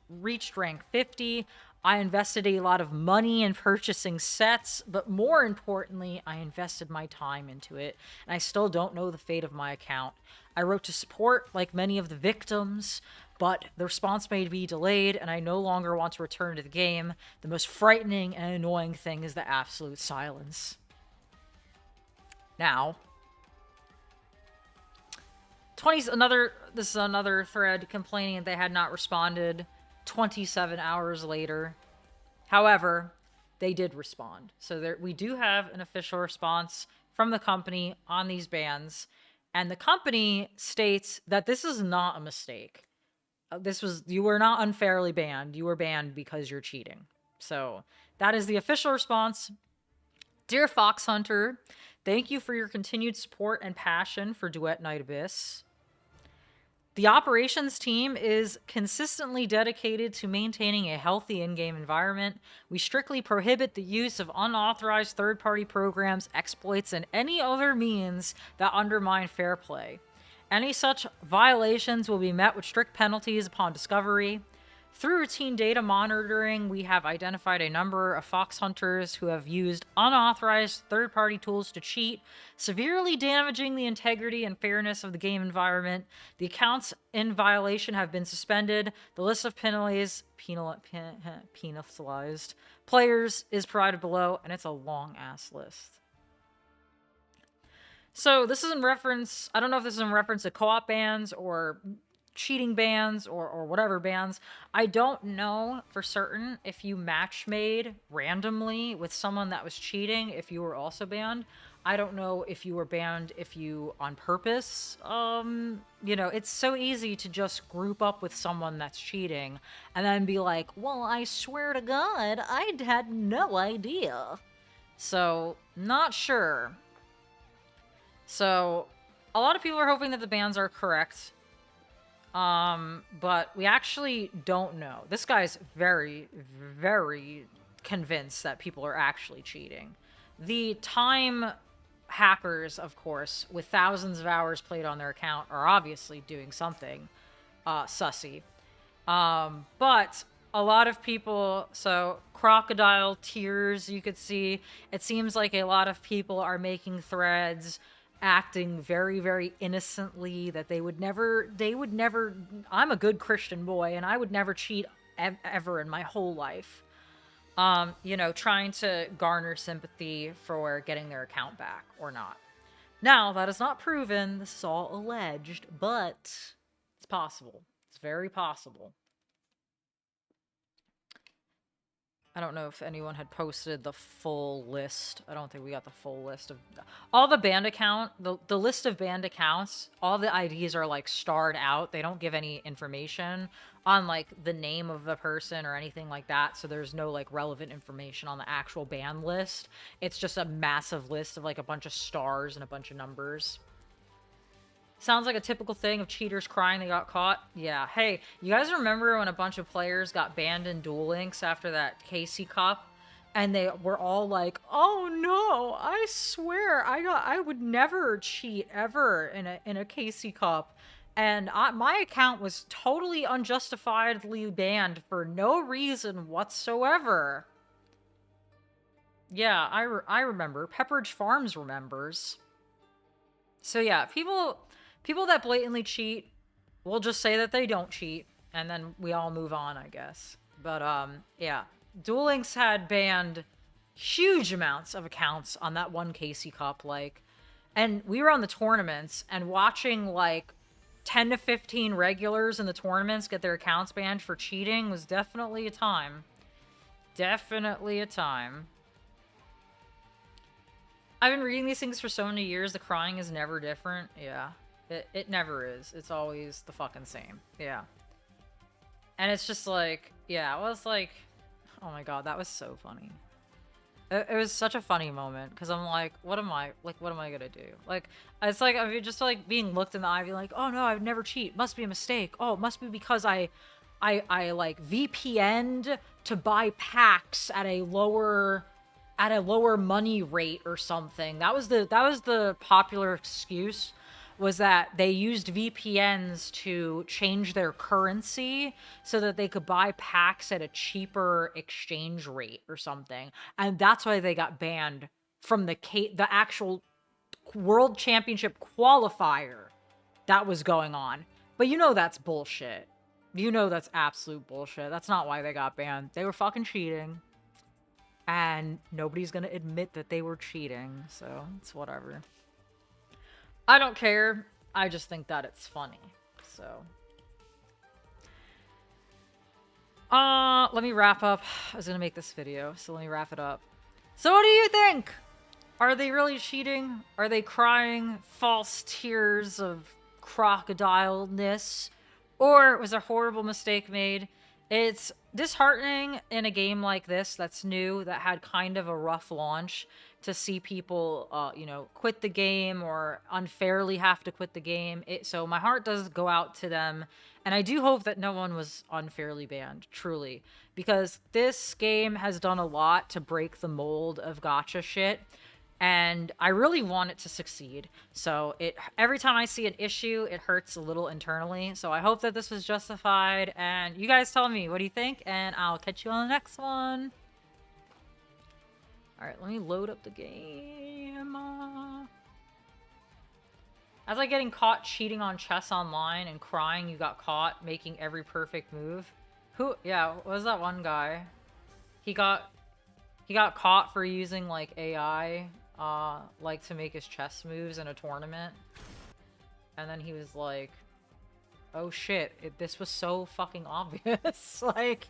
rank 50. I invested a lot of money in purchasing sets, but more importantly, I invested my time into it, and I still don't know the fate of my account. I wrote to support, like many of the victims, but the response may be delayed, and I no longer want to return to the game. The most frightening and annoying thing is the absolute silence. Now, this is another thread complaining that they had not responded 27 hours later. However, they did respond. So we do have an official response from the company on these bans. And the company states that this is not a mistake. You were not unfairly banned. You were banned because you're cheating. So that is the official response. Dear Fox Hunter, thank you for your continued support and passion for Duet Night Abyss. The operations team is consistently dedicated to maintaining a healthy in-game environment. We strictly prohibit the use of unauthorized third-party programs, exploits, and any other means that undermine fair play. Any such violations will be met with strict penalties upon discovery. Through routine data monitoring, we have identified a number of fox hunters who have used unauthorized third-party tools to cheat, severely damaging the integrity and fairness of the game environment. The accounts in violation have been suspended. The list of penalized players is provided below, and it's a long-ass list. So this is in reference, I don't know if this is in reference to co-op bans or cheating bans or whatever bans. I don't know for certain if you match made randomly with someone that was cheating, if you were also banned. I don't know if you were banned if you on purpose. It's so easy to just group up with someone that's cheating and then be like, well, I swear to God, I had no idea. So, not sure. So, a lot of people are hoping that the bans are correct. But we actually don't know. This guy's very, very convinced that people are actually cheating. The time hackers, of course, with thousands of hours played on their account are obviously doing something, sussy. But a lot of people, so crocodile tears, you could see, it seems like a lot of people are making threads acting very, very innocently, that they would never, I'm a good Christian boy, and I would never cheat ever in my whole life. Trying to garner sympathy for getting their account back or not. Now, that is not proven, this is all alleged, but it's possible. It's very possible. I don't know if anyone had posted the full list. I don't think we got the full list of all the banned account. The list of banned accounts, all the IDs are like starred out. They don't give any information on like the name of the person or anything like that. So there's no like relevant information on the actual ban list. It's just a massive list of like a bunch of stars and a bunch of numbers. Sounds like a typical thing of cheaters crying they got caught. Yeah. Hey, you guys remember when a bunch of players got banned in Duel Links after that Casey Cup? And they were all like, "Oh no, I swear I would never cheat ever in a Casey Cup." And my account was totally unjustifiably banned for no reason whatsoever. Yeah, I remember. Pepperidge Farms remembers. So yeah, people that blatantly cheat will just say that they don't cheat, and then we all move on, I guess. But yeah, Duel Links had banned huge amounts of accounts on that one Casey Cup, like, and we were on the tournaments and watching like 10 to 15 regulars in the tournaments get their accounts banned for cheating was definitely a time. Definitely a time. I've been reading these things for so many years, the crying is never different. Yeah. It never is. It's always the fucking same. Yeah. And it's just like, yeah, it was like, oh my god, that was so funny. It was such a funny moment, because I'm like, what am I gonna do? Like, it's like, I'm just like being looked in the eye, being like, oh no, I would never cheat. Must be a mistake. Oh, it must be because I like VPN'd to buy packs at a lower money rate or something. That was the popular excuse, was that they used VPNs to change their currency so that they could buy packs at a cheaper exchange rate or something. And that's why they got banned from the actual World Championship qualifier that was going on. But you know that's bullshit. You know that's absolute bullshit. That's not why they got banned. They were fucking cheating. And nobody's gonna admit that they were cheating, so it's whatever. I don't care. I just think that it's funny. So. Let me wrap up. I was gonna make this video, so let me wrap it up. So what do you think? Are they really cheating? Are they crying false tears of crocodile-ness? Or was a horrible mistake made? It's disheartening in a game like this that's new, that had kind of a rough launch, to see people, you know, quit the game or unfairly have to quit the game. So my heart does go out to them, and I do hope that no one was unfairly banned, truly, because this game has done a lot to break the mold of gacha shit, and I really want it to succeed. So every time I see an issue, it hurts a little internally. So I hope that this was justified, and you guys tell me, what do you think? And I'll catch you on the next one. Alright, let me load up the game. As like getting caught cheating on chess online and crying you got caught making every perfect move. Yeah, what was that one guy? He got caught for using like AI, like to make his chess moves in a tournament. And then he was like, oh shit, this was so fucking obvious. Like...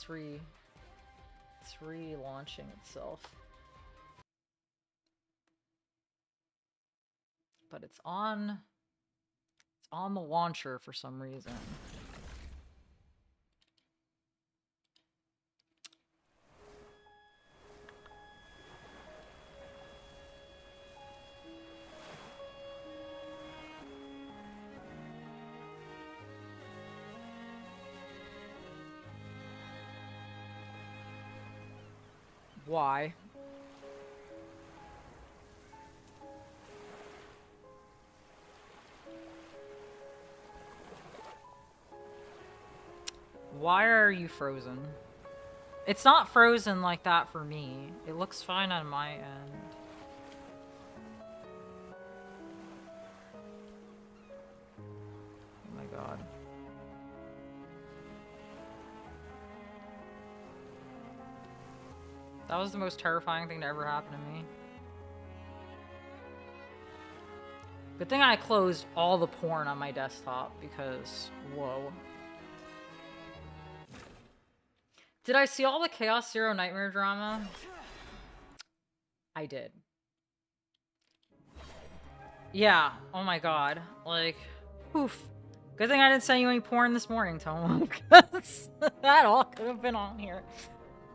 It's relaunching itself. But it's on the launcher for some reason. Why? Why are you frozen? It's not frozen like that for me. It looks fine on my end. Oh my god. That was the most terrifying thing to ever happen to me. Good thing I closed all the porn on my desktop, because, whoa. Did I see all the Chaos Zero Nightmare drama? I did. Yeah, oh my god. Like, oof. Good thing I didn't send you any porn this morning, Tomo, because that all could have been on here.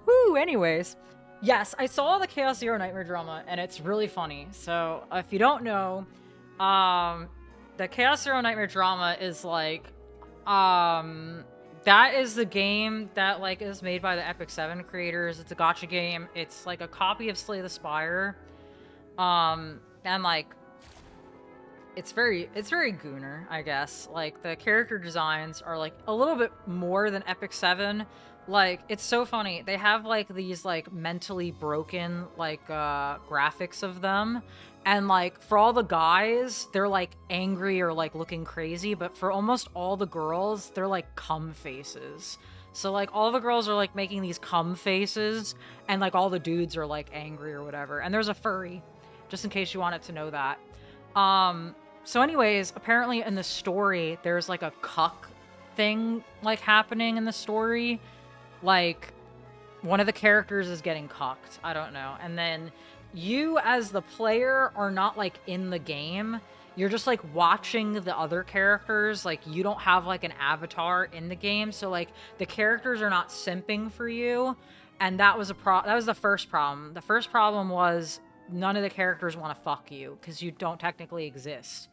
Whew, anyways. Yes, I saw the Chaos Zero Nightmare drama, and it's really funny. So, if you don't know, the Chaos Zero Nightmare drama is like, that is the game that like is made by the Epic 7 creators. It's a gacha game. It's like a copy of Slay the Spire. And like, it's very gooner, I guess. Like, the character designs are like a little bit more than Epic 7. Like, it's so funny. They have like these like mentally broken like graphics of them. And like for all the guys, they're like angry or like looking crazy, but for almost all the girls, they're like cum faces. So like all the girls are like making these cum faces, and like all the dudes are like angry or whatever. And there's a furry, just in case you wanted to know that. So anyways, apparently in the story, there's like a cuck thing like happening in the story. Like, one of the characters is getting cucked. I don't know. And then you as the player are not like in the game. You're just like watching the other characters. Like, you don't have like an avatar in the game. So like the characters are not simping for you. And that was that was the first problem. The first problem was none of the characters want to fuck you because you don't technically exist.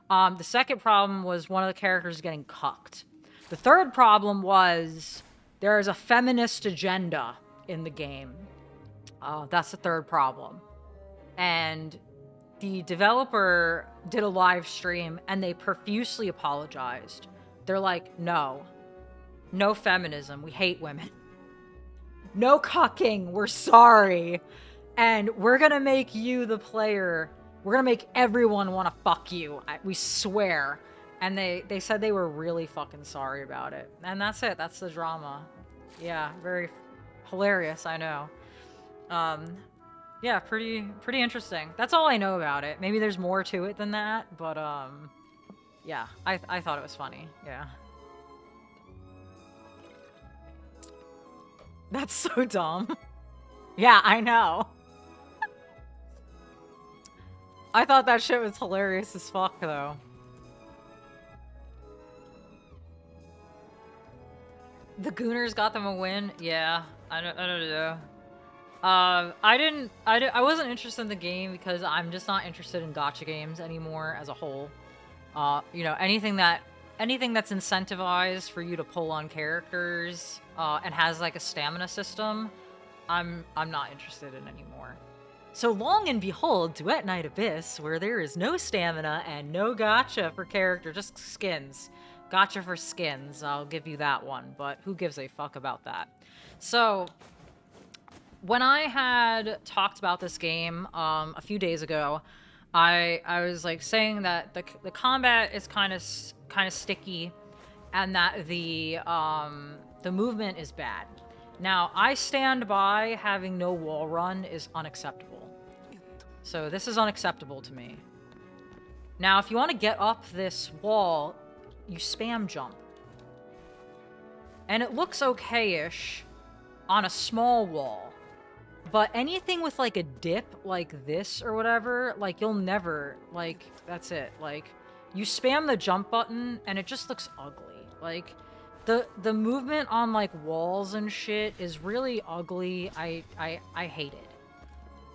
The second problem was one of the characters getting cucked. The third problem was there is a feminist agenda in the game. That's the third problem. And the developer did a live stream and they profusely apologized. They're like, no feminism. We hate women. No cucking. We're sorry. And we're going to make you the player. We're going to make everyone want to fuck you. We swear. And they said they were really fucking sorry about it. And that's it. That's the drama. Yeah, very hilarious, I know. Yeah, pretty interesting. That's all I know about it. Maybe there's more to it than that, but yeah, I thought it was funny. Yeah. That's so dumb. Yeah, I know. I thought that shit was hilarious as fuck, though. The Gooners got them a win? Yeah, I don't know. I wasn't interested in the game because I'm just not interested in gacha games anymore as a whole. You know, anything that's incentivized for you to pull on characters, and has like a stamina system, I'm not interested in anymore. So long and behold, Duet Night Abyss, where there is no stamina and no gacha for character, just skins. Gacha for skins, I'll give you that one, but who gives a fuck about that? So, when I had talked about this game a few days ago, I was like saying that the combat is kind of sticky, and that the movement is bad. Now, I stand by having no wall run is unacceptable. So this is unacceptable to me. Now, if you want to get up this wall, you spam jump. And it looks okay-ish on a small wall. But anything with like a dip like this or whatever, like you'll never, like, that's it. Like, you spam the jump button and it just looks ugly. Like, the movement on like walls and shit is really ugly. I hate it.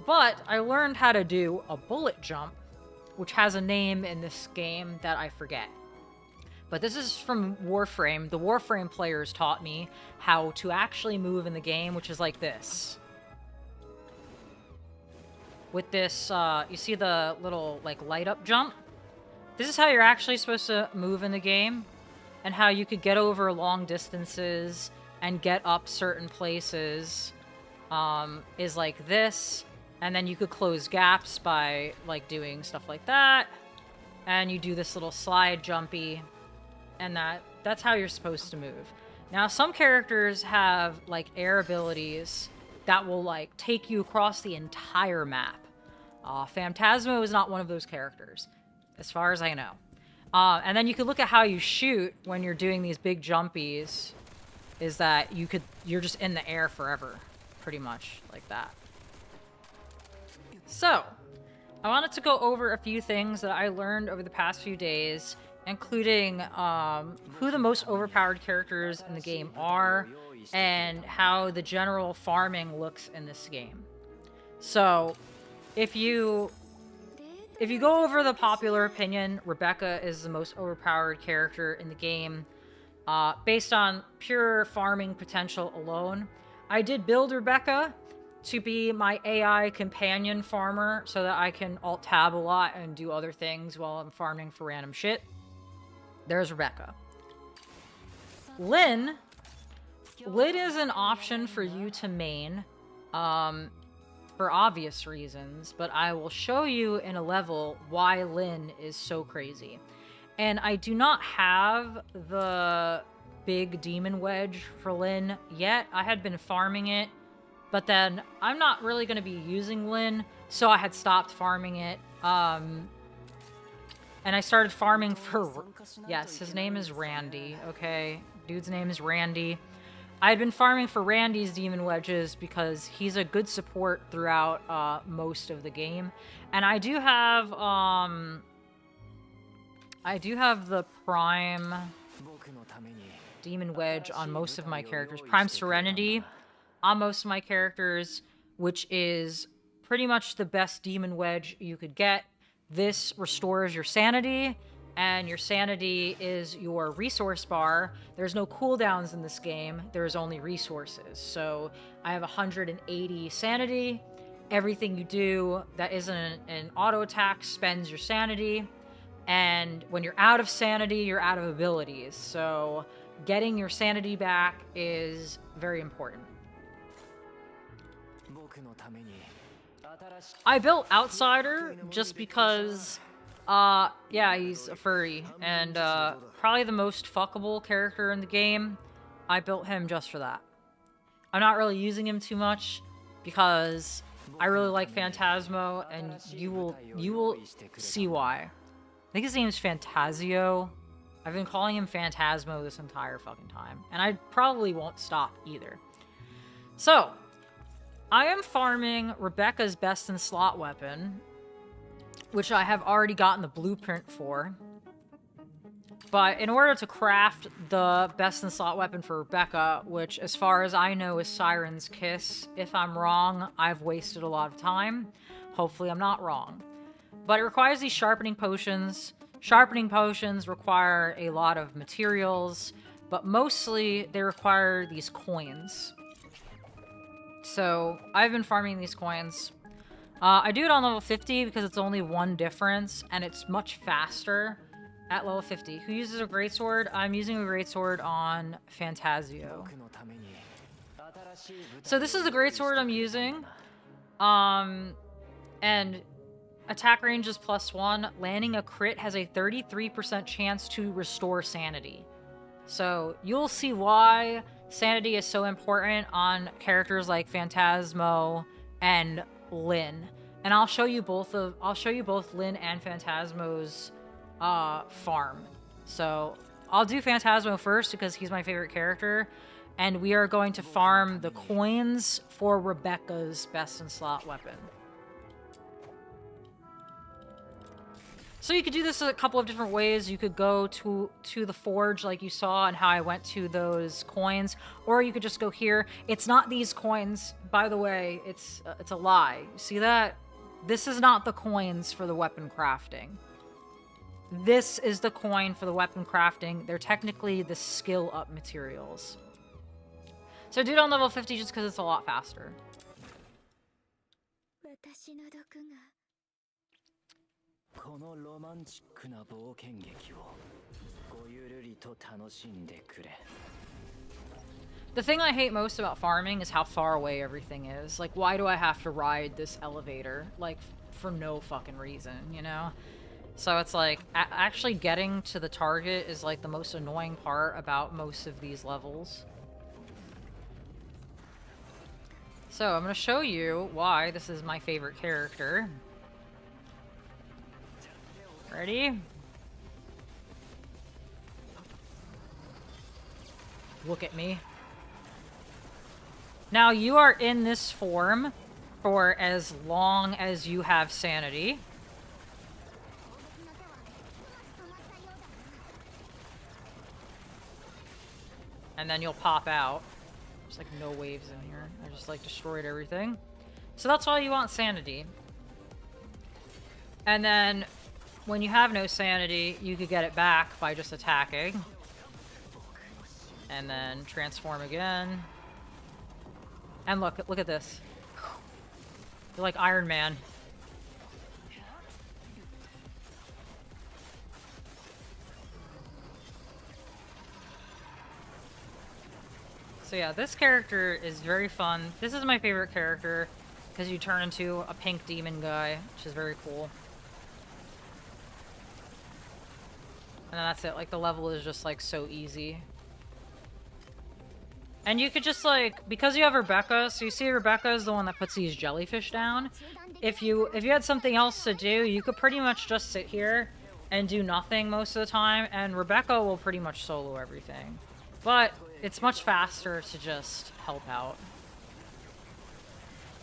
But I learned how to do a bullet jump, which has a name in this game that I forget. But this is from Warframe. The Warframe players taught me how to actually move in the game, which is like this. With this, you see the little like light up jump? This is how you're actually supposed to move in the game, and how you could get over long distances and get up certain places, is like this. And then you could close gaps by like doing stuff like that. And you do this little slide jumpy. And that's how you're supposed to move. Now, some characters have like air abilities that will like take you across the entire map. Phantasmo is not one of those characters, as far as I know. And then you could look at how you shoot when you're doing these big jumpies, is that you're just in the air forever, pretty much like that. So, I wanted to go over a few things that I learned over the past few days, including who the most overpowered characters in the game are, and how the general farming looks in this game. So, if you go over the popular opinion, Rebecca is the most overpowered character in the game, based on pure farming potential alone. I did build Rebecca to be my AI companion farmer so that I can alt-tab a lot and do other things while I'm farming for random shit. There's Rebecca. Lyn is an option for you to main, for obvious reasons, but I will show you in a level why Lyn is so crazy. And I do not have the big demon wedge for Lyn yet. I had been farming it, but then I'm not really going to be using Lyn, so I had stopped farming it. And I started farming for... Yes, his name is Randy, okay? Dude's name is Randy. I'd been farming for Randy's demon wedges because he's a good support throughout most of the game. And I do have the Prime demon wedge on most of my characters. Prime Serenity on most of my characters, which is pretty much the best demon wedge you could get. This restores your sanity, and your sanity is your resource bar. There's no cooldowns in this game. There's only resources. So I have 180 sanity. Everything you do that isn't an auto attack spends your sanity. And when you're out of sanity, you're out of abilities. So getting your sanity back is very important. I built Outsider just because, yeah, he's a furry, and probably the most fuckable character in the game. I built him just for that. I'm not really using him too much because I really like Phantasmo, and you will see why. I think his name is Fantasio. I've been calling him Phantasmo this entire fucking time, and I probably won't stop either. So, I am farming Rebecca's best in slot weapon, which I have already gotten the blueprint for. But in order to craft the best in slot weapon for Rebecca, which as far as I know is Siren's Kiss, if I'm wrong, I've wasted a lot of time. Hopefully I'm not wrong. But it requires these sharpening potions. Sharpening potions require a lot of materials, but mostly they require these coins. So I've been farming these coins. I do it on level 50 because it's only one difference, and it's much faster at level 50. Who uses a greatsword? I'm using a greatsword on Fantasio. So this is the greatsword I'm using. And attack range is +1. Landing a crit has a 33% chance to restore sanity. So you'll see why sanity is so important on characters like Phantasmo and Lyn. And I'll show you both Lyn and Phantasmo's farm. So I'll do Phantasmo first because he's my favorite character, and we are going to farm the coins for Rebecca's best in slot weapon. So you could do this a couple of different ways. You could go to the forge like you saw and how I went to those coins, or you could just go here. It's not these coins, by the way. It's a lie. See that? This is not the coins for the weapon crafting. This is the coin for the weapon crafting. They're technically the skill up materials. So do it on level 50 just because it's a lot faster. The thing I hate most about farming is how far away everything is. Like, why do I have to ride this elevator? Like, for no fucking reason, you know? So it's like, actually getting to the target is like the most annoying part about most of these levels. So I'm gonna show you why this is my favorite character. Ready? Look at me. Now you are in this form for as long as you have sanity. And then you'll pop out. There's like no waves in here. I just like destroyed everything. So that's why you want sanity. And then when you have no sanity, you could get it back by just attacking. And then transform again. And look at this. You're like Iron Man. So yeah, this character is very fun. This is my favorite character because you turn into a pink demon guy, which is very cool. And then that's it. Like, the level is just, like, so easy. And you could just, like, because you have Rebecca, so you see Rebecca is the one that puts these jellyfish down. If you had something else to do, you could pretty much just sit here and do nothing most of the time, and Rebecca will pretty much solo everything. But it's much faster to just help out.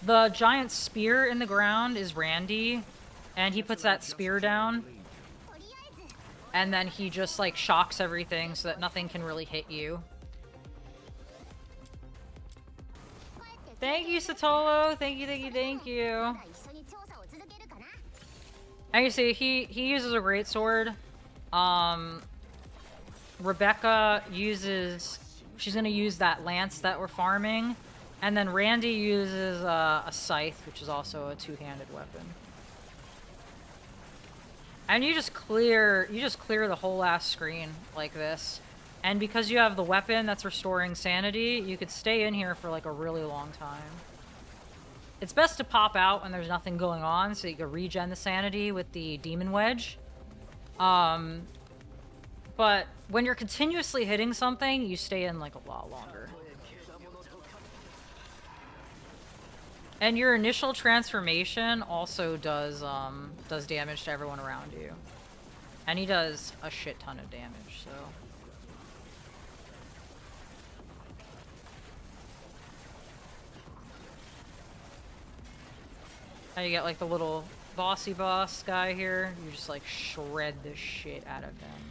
The giant spear in the ground is Randy, and he puts that spear down. And then he just, like, shocks everything so that nothing can really hit you. Thank you, Satolo! Thank you, thank you, thank you! And you see, he uses a greatsword. Rebecca uses... She's gonna use that lance that we're farming. And then Randy uses a scythe, which is also a two-handed weapon. And you just clear the whole ass screen like this. And because you have the weapon that's restoring sanity, you could stay in here for like a really long time. It's best to pop out when there's nothing going on so you can regen the sanity with the demon wedge. But when you're continuously hitting something, you stay in like a lot longer. And your initial transformation also does damage to everyone around you. And he does a shit ton of damage, so... Now you get like the little bossy boss guy here. You just like shred the shit out of him.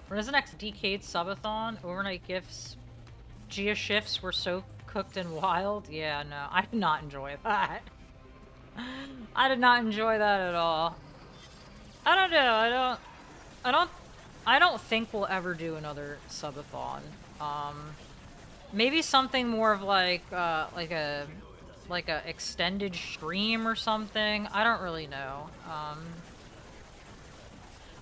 When is the next Decade Subathon? Overnight gifts. Gia shifts were so cooked and wild. Yeah, no, I did not enjoy that. I did not enjoy that at all. I don't know. I don't think we'll ever do another subathon. Maybe something more of like a extended stream or something. I don't really know.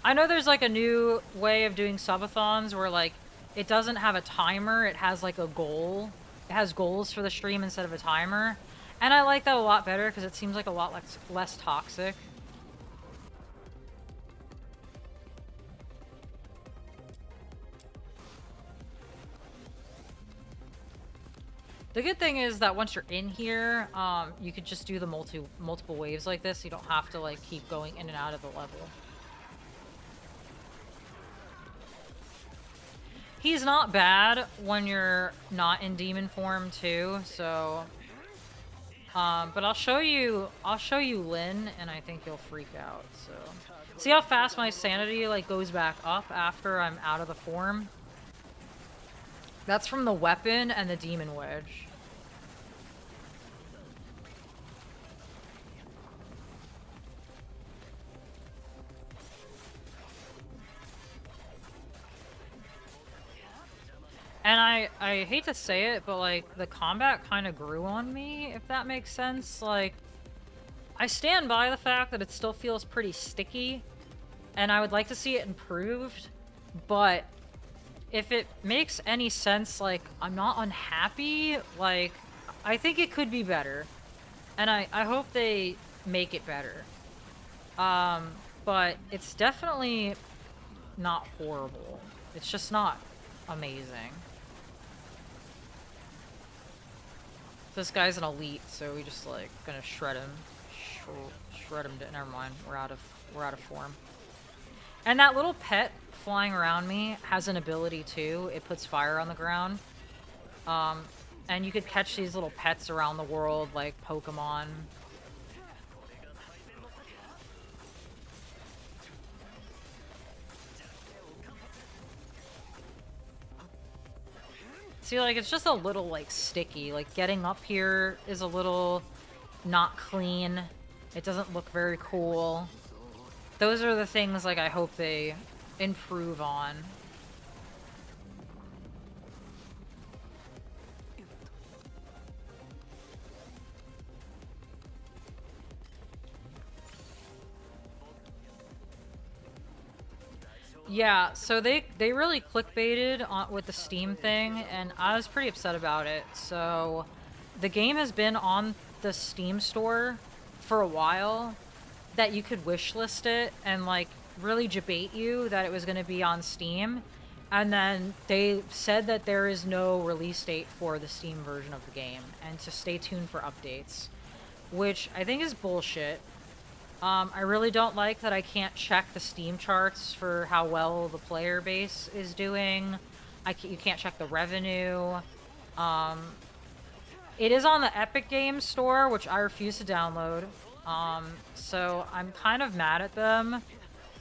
I know there's like a new way of doing subathons where like it doesn't have a timer, it has like a goal. It has goals for the stream instead of a timer. And I like that a lot better because it seems like a lot less toxic. The good thing is that once you're in here, you could just do the multiple waves like this. You don't have to like keep going in and out of the level. He's not bad when you're not in demon form too, so... but I'll show you Lynn, and I think you'll freak out, so... See how fast my sanity, like, goes back up after I'm out of the form? That's from the weapon and the demon wedge. And I hate to say it, but like the combat kind of grew on me, if that makes sense. Like, I stand by the fact that it still feels pretty sticky, and I would like to see it improved, but if it makes any sense, like, I'm not unhappy, like, I think it could be better. And I hope they make it better. But it's definitely not horrible. It's just not amazing. This guy's an elite, so we just like gonna shred him. Shred him. Never mind. We're out of form. And that little pet flying around me has an ability too. It puts fire on the ground. And you could catch these little pets around the world, like Pokemon. See, like, it's just a little, like, sticky. Like, getting up here is a little not clean. It doesn't look very cool. Those are the things, like, I hope they improve on. Yeah, so they really clickbaited on with the Steam thing, and I was pretty upset about it. So the game has been on the Steam store for a while, that you could wishlist it and like really debate you that it was going to be on Steam. And then they said that there is no release date for the Steam version of the game and to stay tuned for updates, which I think is bullshit. I really don't like that I can't check the Steam charts for how well the player base is doing. You can't check the revenue. It is on the Epic Games Store, which I refuse to download. So I'm kind of mad at them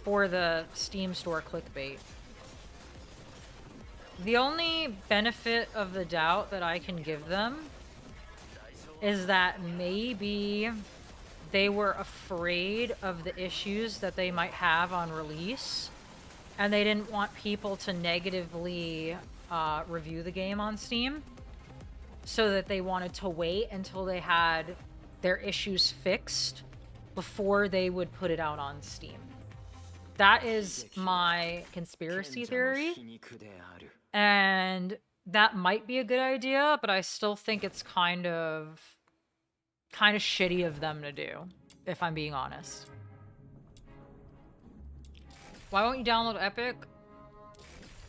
for the Steam Store clickbait. The only benefit of the doubt that I can give them is that maybe they were afraid of the issues that they might have on release, and they didn't want people to negatively review the game on Steam, so that they wanted to wait until they had their issues fixed before they would put it out on Steam. That is my conspiracy theory, and that might be a good idea, but I still think it's kind of shitty of them to do, if I'm being honest. Why won't you download Epic?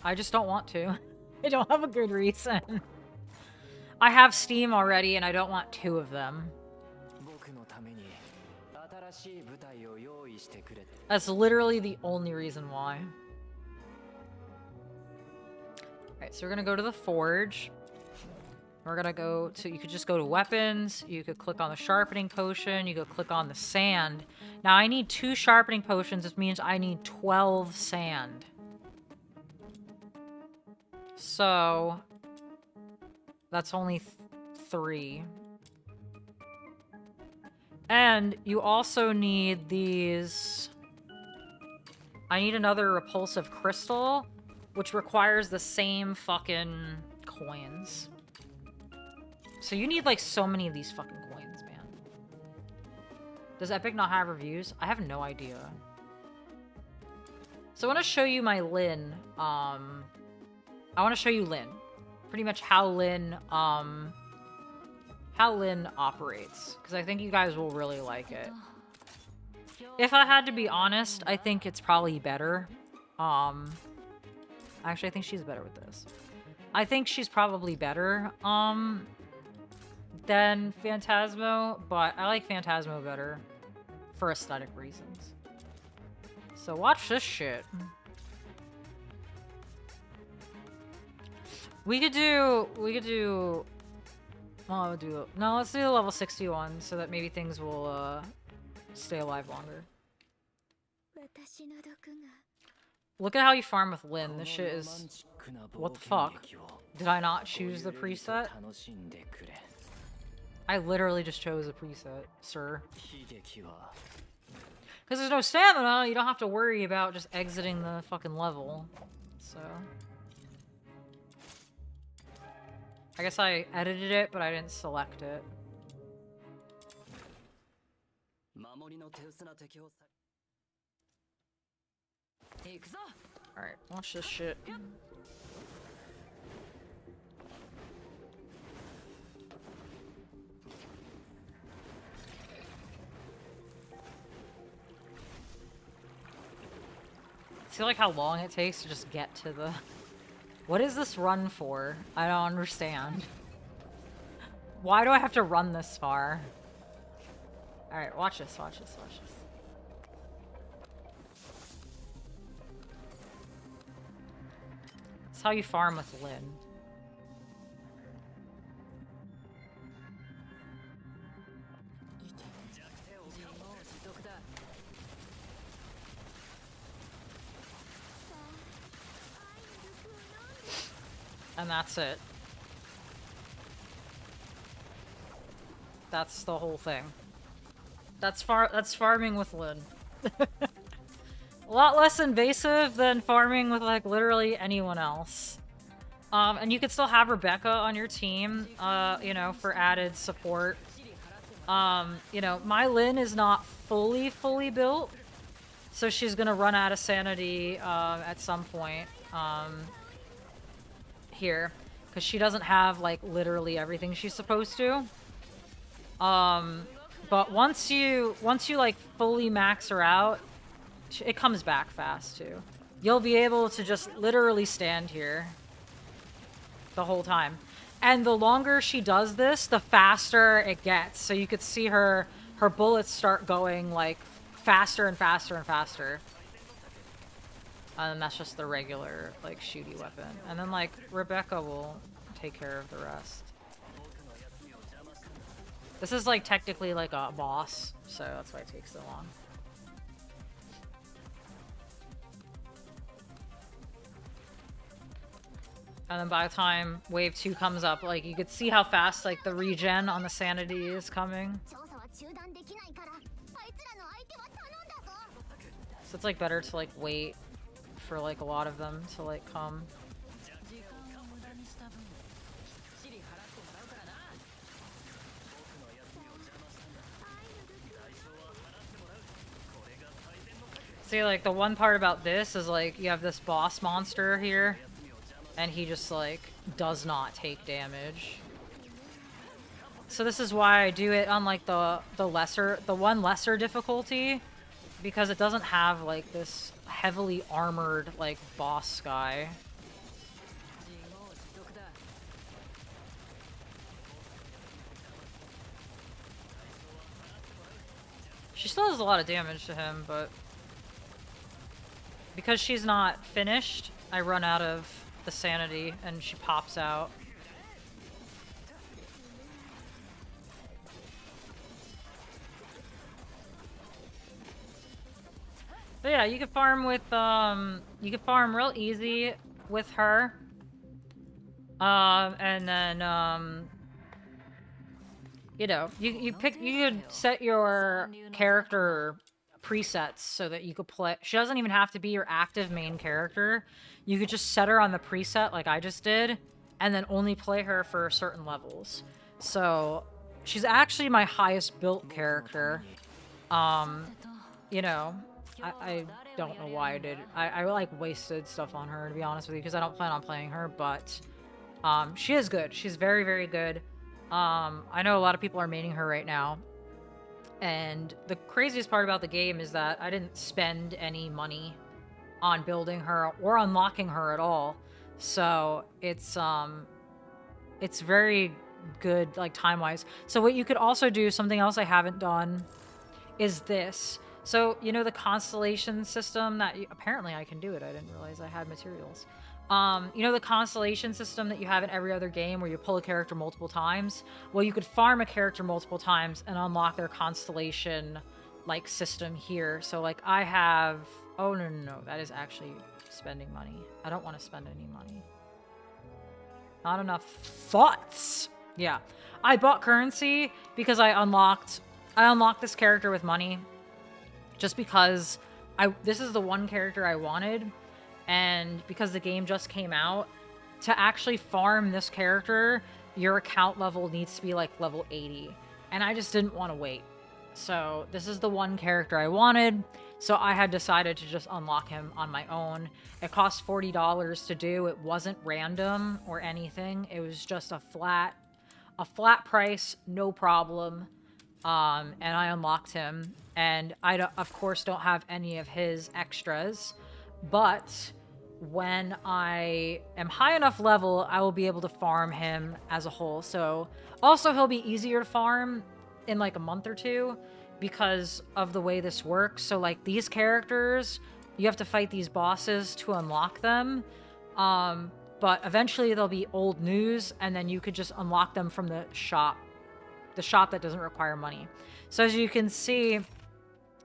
I just don't want to. I don't have a good reason. I have Steam already, and I don't want two of them. That's literally the only reason why. Alright, so we're gonna go to the Forge. We're gonna go to, you could just go to weapons, you could click on the sharpening potion, you could click on the sand. Now I need 2 sharpening potions, which means I need 12 sand. So that's only 3. And you also need these. I need another repulsive crystal, which requires the same fucking coins. So you need like so many of these fucking coins, man. Does Epic not have reviews? I have no idea. So I want to show you my Lyn. I want to show you Lyn. Pretty much how Lyn operates, because I think you guys will really like it. If I had to be honest, I think it's probably better. Actually, I think she's better with this. I think she's probably better than Phantasmo, but I like Phantasmo better for aesthetic reasons. So watch this shit. We could do, well, no, let's do the level 61 so that maybe things will stay alive longer. Look at how you farm with Lyn. This shit is, what the fuck? Did I not choose the preset? I literally just chose a preset, sir. Because there's no stamina, you don't have to worry about just exiting the fucking level. So I guess I edited it, but I didn't select it. Alright, watch this shit. See, like, how long it takes to just get to the... What is this run for? I don't understand. Why do I have to run this far? Alright, watch this, watch this, watch this. That's how you farm with Lyn. And that's it. That's the whole thing. That's farming with Lynn. A lot less invasive than farming with, like, literally anyone else. And you could still have Rebecca on your team, you know, for added support. You know, my Lynn is not fully built, so she's gonna run out of sanity, at some point, here. Because she doesn't have, like, literally everything she's supposed to. But once you, like, fully max her out, it comes back fast, too. You'll be able to just literally stand here the whole time. And the longer she does this, the faster it gets. So you could see her bullets start going, like, faster and faster and faster. And that's just the regular, like, shooty weapon. And then, like, Rebecca will take care of the rest. This is, like, technically, like, a boss, so that's why it takes so long. And then by the time wave 2 comes up, like, you could see how fast, like, the regen on the sanity is coming. So it's, like, better to, like, wait for, like, a lot of them to, like, come. See, like, the one part about this is, like, you have this boss monster here, and he just, like, does not take damage. So this is why I do it on, like, the one lesser difficulty, because it doesn't have, like, this heavily armored, like, boss guy. She still does a lot of damage to him, but because she's not finished, I run out of the sanity and she pops out. But yeah, you can farm with, you can farm real easy with her. And then, you know, you could set your character presets so that you could play. She doesn't even have to be your active main character. You could just set her on the preset like I just did, and then only play her for certain levels. So she's actually my highest built character. You know, I don't know why I did. I like wasted stuff on her, to be honest with you, because I don't plan on playing her, but she is good. She's very, very good. I know a lot of people are maining her right now. And the craziest part about the game is that I didn't spend any money on building her or unlocking her at all. So it's very good, like, time-wise. So what you could also do, something else I haven't done, is this. So, you know, the constellation system that apparently I can do it. I didn't realize I had materials. You know the constellation system that you have in every other game where you pull a character multiple times? Well, you could farm a character multiple times and unlock their constellation, like, system here. So, like, I have... Oh, no. That is actually spending money. I don't want to spend any money. Not enough thoughts. Yeah. I bought currency because I unlocked this character with money. Just because this is the one character I wanted. And because the game just came out, to actually farm this character, your account level needs to be, like, level 80. And I just didn't want to wait. So this is the one character I wanted, so I had decided to just unlock him on my own. It cost $40 to do. It wasn't random or anything. It was just a flat price, no problem. And I unlocked him. And I, of course, don't have any of his extras. But when I am high enough level, I will be able to farm him as a whole. So also he'll be easier to farm in, like, a month or two because of the way this works. So, like, these characters, you have to fight these bosses to unlock them. But eventually they'll be old news, and then you could just unlock them from the shop that doesn't require money. So as you can see,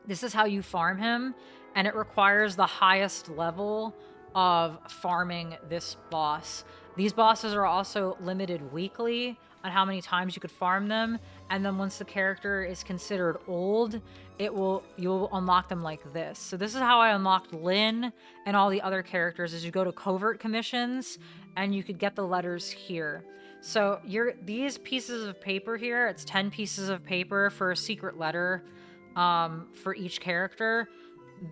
this is how you farm him. And it requires the highest level of farming this boss. These bosses are also limited weekly on how many times you could farm them, and then once the character is considered old, you'll unlock them like this. So this is how I unlocked Lynn and all the other characters, is you go to covert commissions and you could get the letters here. So these pieces of paper here, it's 10 pieces of paper for a secret letter for each character.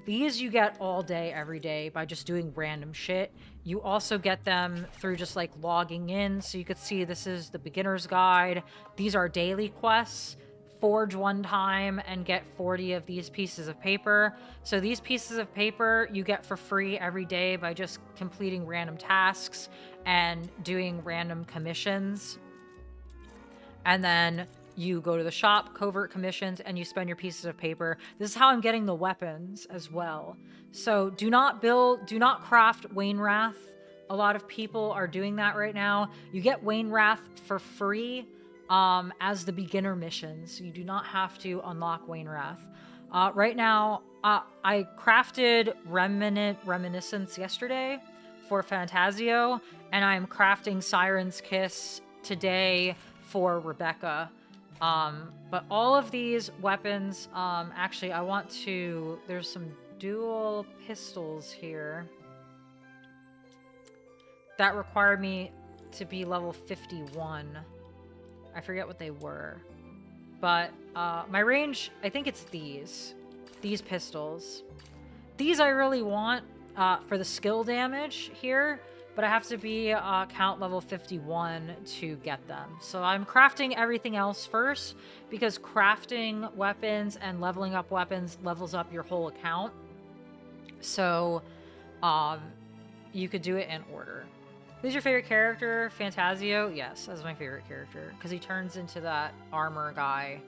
These you get all day, every day by just doing random shit. You also get them through just like logging in. So you could see this is the beginner's guide. These are daily quests. Forge one time and get 40 of these pieces of paper. So these pieces of paper you get for free every day by just completing random tasks and doing random commissions. And then you go to the shop, covert commissions, and you spend your pieces of paper. This is how I'm getting the weapons as well. So do not craft Wainwrath. A lot of people are doing that right now. You get Wainwrath for free as the beginner missions. You do not have to unlock Wainwrath. Right now, I crafted Reminiscence yesterday for Fantasio, and I'm crafting Siren's Kiss today for Rebecca. But all of these weapons, actually, there's some dual pistols here that require me to be level 51. I forget what they were. But, my range, I think it's these pistols. These I really want, for the skill damage here, but I have to be count level 51 to get them. So I'm crafting everything else first, because crafting weapons and leveling up weapons levels up your whole account. So you could do it in order. Who's your favorite character? Fantasio? Yes, that's my favorite character, because he turns into that armor guy,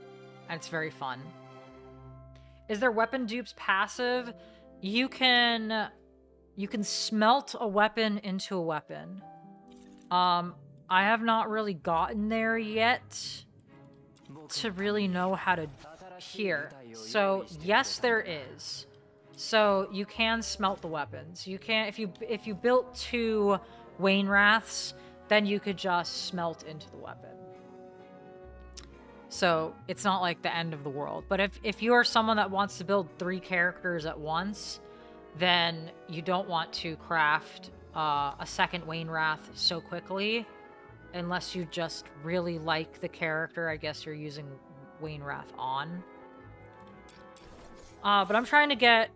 and it's very fun. Is there weapon dupes passive? You can smelt a weapon into a weapon. I have not really gotten there yet to really know how to here. So yes, there is. So you can smelt the weapons. You can, if you built 2 Wainwraths, then you could just smelt into the weapon. So it's not like the end of the world. But if you are someone that wants to build 3 characters at once, then you don't want to craft a second Wainwrath so quickly, unless you just really like the character I guess you're using Wainwrath on. But I'm trying to get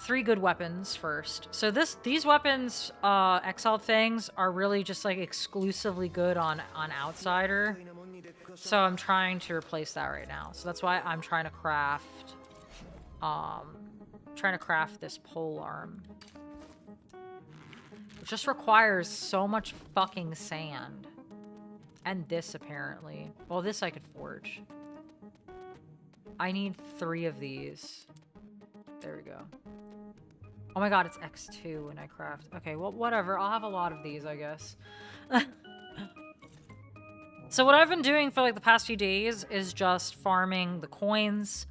3 good weapons first. So these weapons, exiled things, are really just like exclusively good on Outsider. So I'm trying to replace that right now. So that's why I'm trying to craft this polearm. It just requires so much fucking sand. And this, apparently. Well, this I could forge. I need 3 of these. There we go. Oh my god, it's X2 when I craft. Okay, well, whatever. I'll have a lot of these, I guess. So what I've been doing for like the past few days is just farming the coins.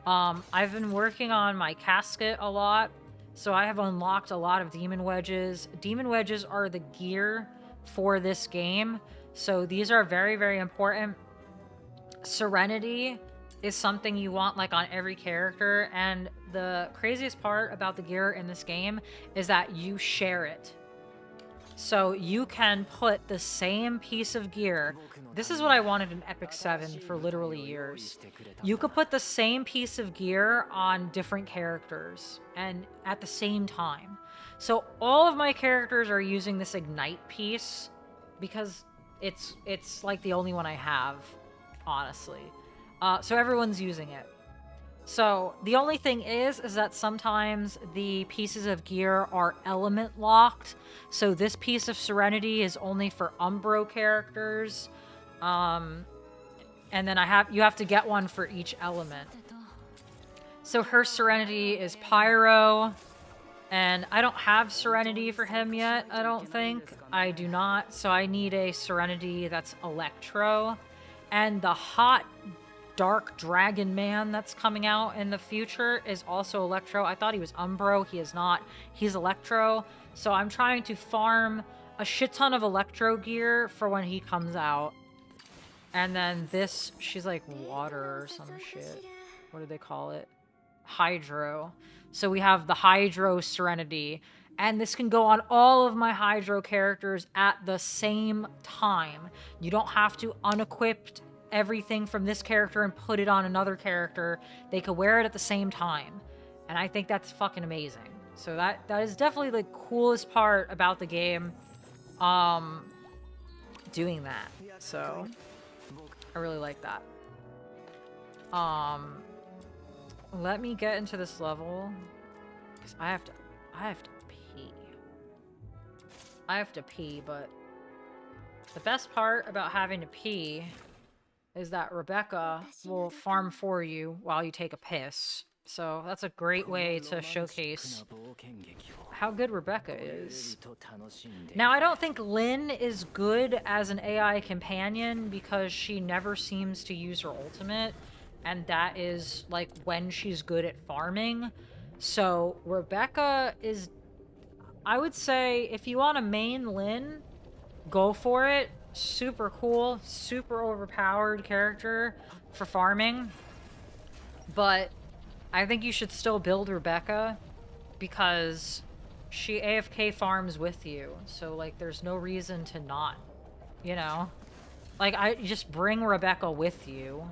I've been working on my casket a lot, so I have unlocked a lot of demon wedges. Demon wedges are the gear for this game, so these are very, very important. Serenity is something you want like on every character, and the craziest part about the gear in this game is that you share it. So you can put the same piece of gear. This is what I wanted in Epic 7 for literally years. You could put the same piece of gear on different characters and at the same time. So all of my characters are using this Ignite piece because it's like the only one I have, honestly. So everyone's using it. So the only thing is that sometimes the pieces of gear are element locked. So this piece of Serenity is only for Umbro characters. And then you have to get one for each element. So her Serenity is Pyro. And I don't have Serenity for him yet, I don't think. I do not. So I need a Serenity that's Electro. And the hot Dark Dragon Man that's coming out in the future is also Electro. I thought he was Umbro. He is not. He's Electro. So I'm trying to farm a shit ton of electro gear for when he comes out. And then this, she's like water or some shit. What do they call it? Hydro. So we have the Hydro Serenity. And this can go on all of my Hydro characters at the same time. You don't have to unequip everything from this character and put it on another character. They could wear it at the same time. And I think that's fucking amazing. So that is definitely the coolest part about the game. Doing that. So I really like that. Let me get into this level. Because I have to pee. I have to pee, but the best part about having to pee is that Rebecca will farm for you while you take a piss. So that's a great way to showcase how good Rebecca is. Now, I don't think Lynn is good as an AI companion because she never seems to use her ultimate, and that is like when she's good at farming. So Rebecca is, I would say, if you want a main Lynn, go for it. Super cool, super overpowered character for farming. But I think you should still build Rebecca because she AFK farms with you. So, like, there's no reason to not, you know? Like, I just bring Rebecca with you.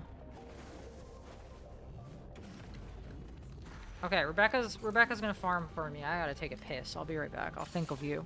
Okay, Rebecca's gonna farm for me. I gotta take a piss. I'll be right back. I'll think of you.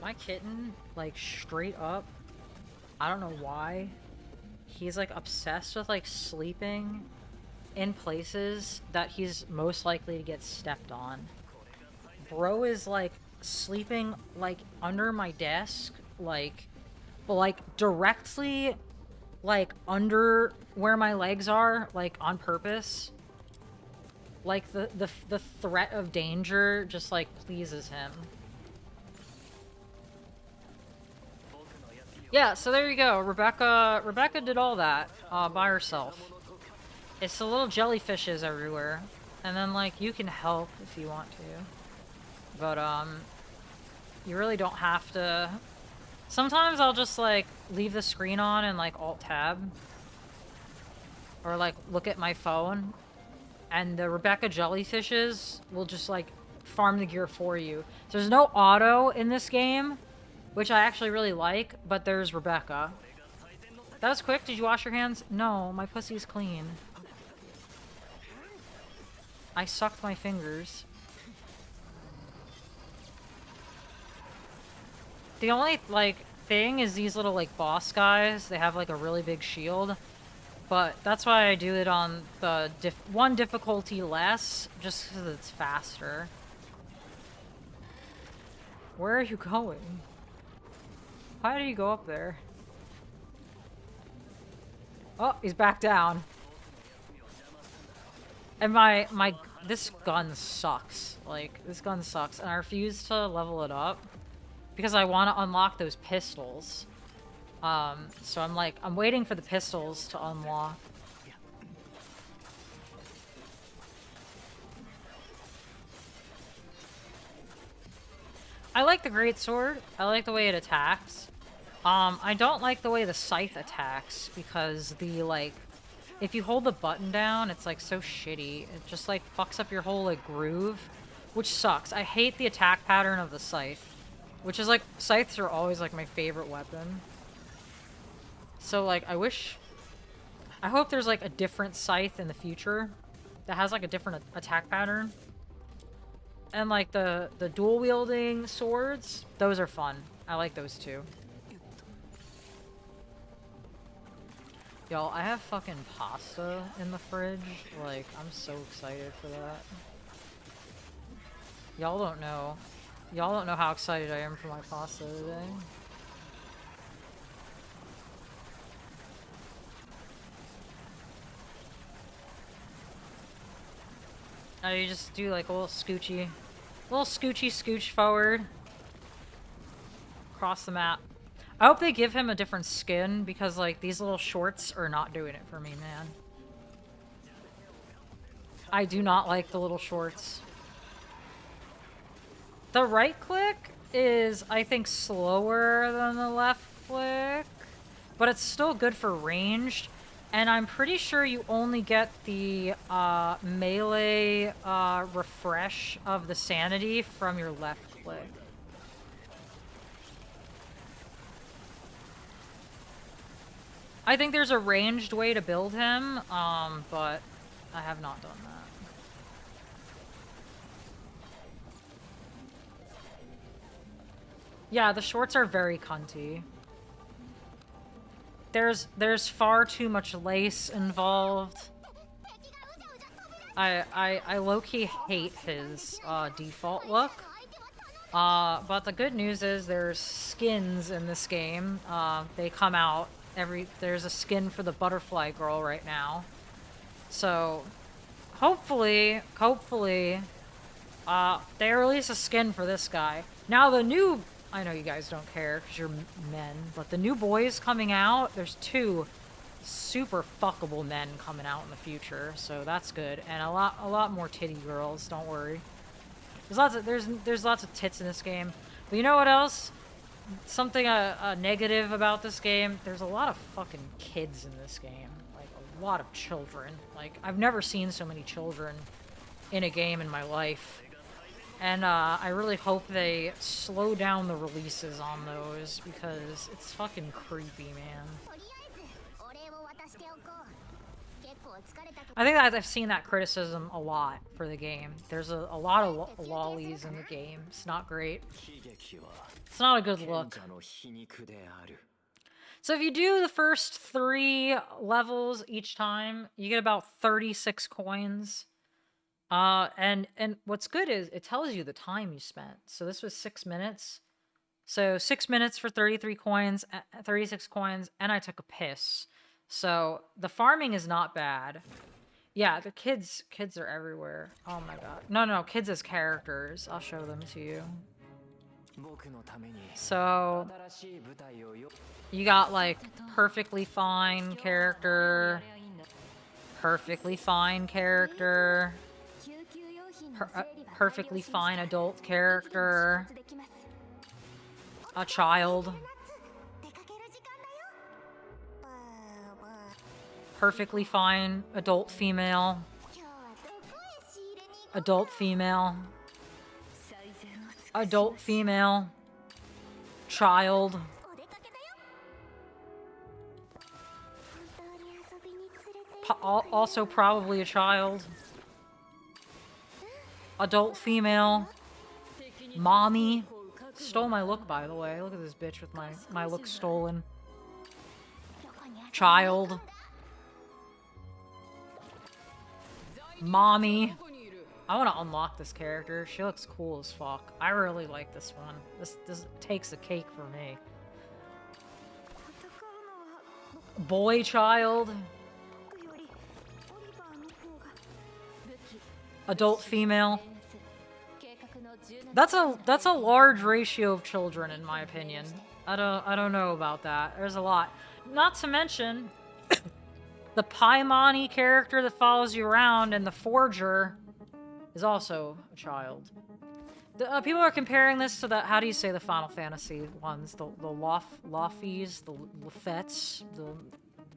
My kitten, like, straight up, I don't know why, he's, like, obsessed with, like, sleeping in places that he's most likely to get stepped on. Bro is, like, sleeping, like, under my desk, like, but, like, directly, like, under where my legs are, like, on purpose. Like, the threat of danger just, like, pleases him. Yeah, so there you go. Rebecca did all that by herself. It's the little jellyfishes everywhere. And then, like, you can help if you want to. But, you really don't have to. Sometimes I'll just, like, leave the screen on and, like, Alt-Tab. Or, like, look at my phone. And the Rebecca jellyfishes will just, like, farm the gear for you. So there's no auto in this game, which I actually really like, but there's Rebecca. That was quick. Did you wash your hands? No, my pussy's clean. I sucked my fingers. The only, like, thing is these little, like, boss guys. They have, like, a really big shield. But that's why I do it on the one difficulty less, just because it's faster. Where are you going? Why did he go up there? Oh, he's back down. And this gun sucks. Like, this gun sucks. And I refuse to level it up because I want to unlock those pistols. So I'm waiting for the pistols to unlock. I like the greatsword. I like the way it attacks. I don't like the way the scythe attacks because the, like, if you hold the button down, it's, like, so shitty. It just, like, fucks up your whole, like, groove, which sucks. I hate the attack pattern of the scythe, which is, like, scythes are always, like, my favorite weapon. So, like, I hope there's, like, a different scythe in the future that has, like, a different attack pattern. And, like, the dual-wielding swords, those are fun. I like those too. Y'all, I have fucking pasta in the fridge. Like, I'm so excited for that. Y'all don't know. Y'all don't know how excited I am for my pasta today. You just do like a little scoochie scooch forward. Across the map. I hope they give him a different skin, because, like, these little shorts are not doing it for me, man. I do not like the little shorts. The right click is, I think, slower than the left click, but it's still good for ranged. And I'm pretty sure you only get the melee refresh of the sanity from your left click. I think there's a ranged way to build him, but I have not done that. Yeah, the shorts are very cunty. There's far too much lace involved. I low-key hate his default look. But the good news is there's skins in this game. They come out there's a skin for the butterfly girl right now. So hopefully they release a skin for this guy. Now the new, I know you guys don't care because you're men, but the new boys coming out, there's 2 super fuckable men coming out in the future, so that's good. And a lot more titty girls, don't worry. There's lots of tits in this game. But you know what else? Something negative about this game, there's a lot of fucking kids in this game. Like, a lot of children. Like, I've never seen so many children in a game in my life. And I really hope they slow down the releases on those, because it's fucking creepy, man. I think that I've seen that criticism a lot for the game. There's a lot of lollies in the game. It's not great. It's not a good look. So if you do the first 3 levels each time, you get about 36 coins. And what's good is it tells you the time you spent. So this was 6 minutes. So 6 minutes for 33 coins, 36 coins, and I took a piss. So the farming is not bad. Yeah, the kids are everywhere. Oh my god. No, kids as characters. I'll show them to you. So you got like perfectly fine character, perfectly fine character, perfectly fine adult character, a child, perfectly fine adult female, adult female, adult female, child, also probably a child, adult female, mommy. Stole my look, by the way. Look at this bitch with my look stolen. Child. Mommy. I want to unlock this character. She looks cool as fuck. I really like this one. This takes the cake for me. Boy child. Adult female. That's a large ratio of children, in my opinion. I don't know about that. There's a lot. Not to mention the Paimani character that follows you around, and the Forger is also a child. People are comparing this to the, how do you say the Final Fantasy ones? The Loffies, the Lafettes, the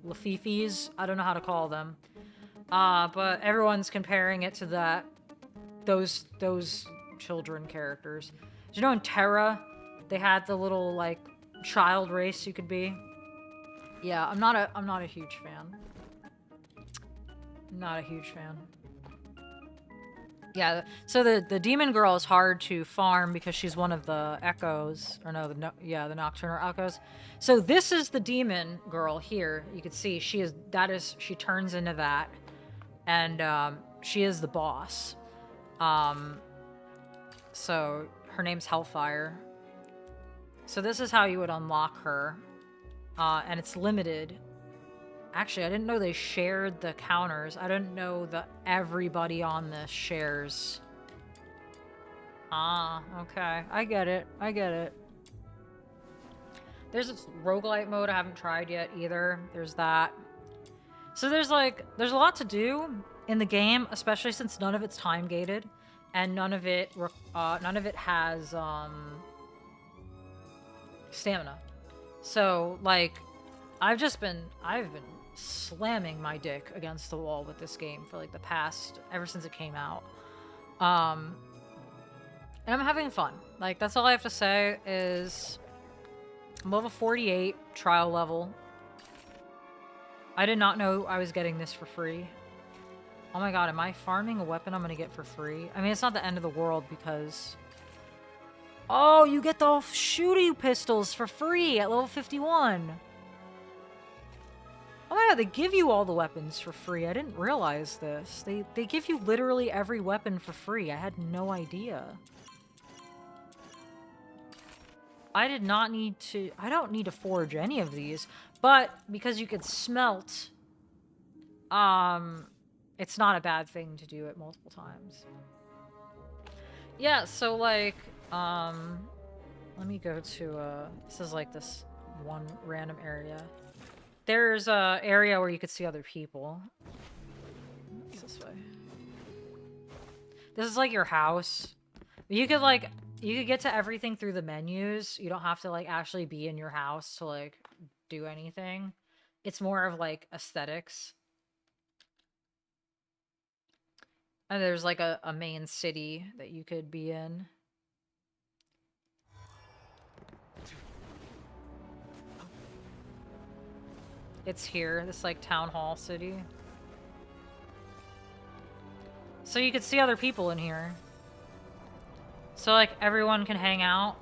Lafifis. I don't know how to call them. But everyone's comparing it to that, those children characters. Did you know in Terra, they had the little, like, child race you could be? Yeah, I'm not a huge fan. Not a huge fan. Yeah, so the demon girl is hard to farm because she's one of the echoes, or no, the nocturnal echoes. So this is the demon girl here. You can see she turns into that, and she is the boss. So her name's Hellfire. So this is how you would unlock her, and it's limited. Actually, I didn't know they shared the counters. I didn't know that everybody on this shares. Ah, okay. I get it. I get it. There's this roguelite mode I haven't tried yet either. There's that. So there's a lot to do in the game, especially since none of it's time gated, and none of it has stamina. So like, I've been slamming my dick against the wall with this game for like ever since it came out. And I'm having fun. Like, that's all I have to say is I'm level 48, trial level. I did not know I was getting this for free. Oh my god, am I farming a weapon I'm gonna get for free? I mean, it's not the end of the world because... Oh, you get the shooty pistols for free at level 51. Oh my god, they give you all the weapons for free. I didn't realize this. They give you literally every weapon for free. I had no idea. I don't need to forge any of these, but because you could smelt, it's not a bad thing to do it multiple times. Yeah, so like, let me go to, this is like this one random area. There's a area where you could see other people. It's this way. This is like your house. You could get to everything through the menus. You don't have to like actually be in your house to like do anything. It's more of like aesthetics. And there's like a main city that you could be in. It's here, this like town hall city. So you could see other people in here. So like everyone can hang out.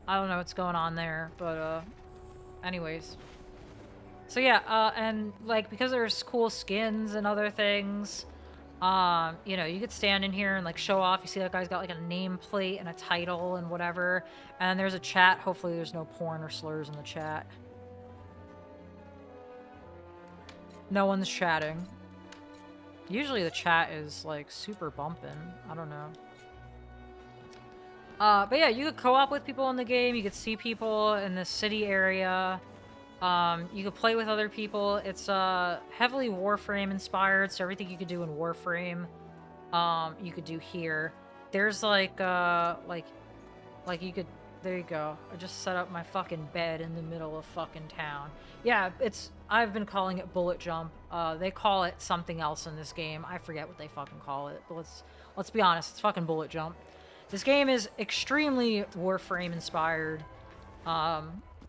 I don't know what's going on there, but anyways. So yeah, and like because there's cool skins and other things, you know, you could stand in here and like show off. You see that guy's got like a nameplate and a title and whatever. And there's a chat. Hopefully there's no porn or slurs in the chat. No one's chatting. Usually the chat is like super bumping. I don't know. But yeah, you could co-op with people in the game. You could see people in the city area. You could play with other people. It's heavily Warframe inspired, so everything you could do in Warframe, you could do here. There's like you could. There you go. I just set up my fucking bed in the middle of fucking town. Yeah, I've been calling it bullet jump. They call it something else in this game. I forget what they fucking call it, but let's be honest, it's fucking bullet jump. This game is extremely Warframe inspired. I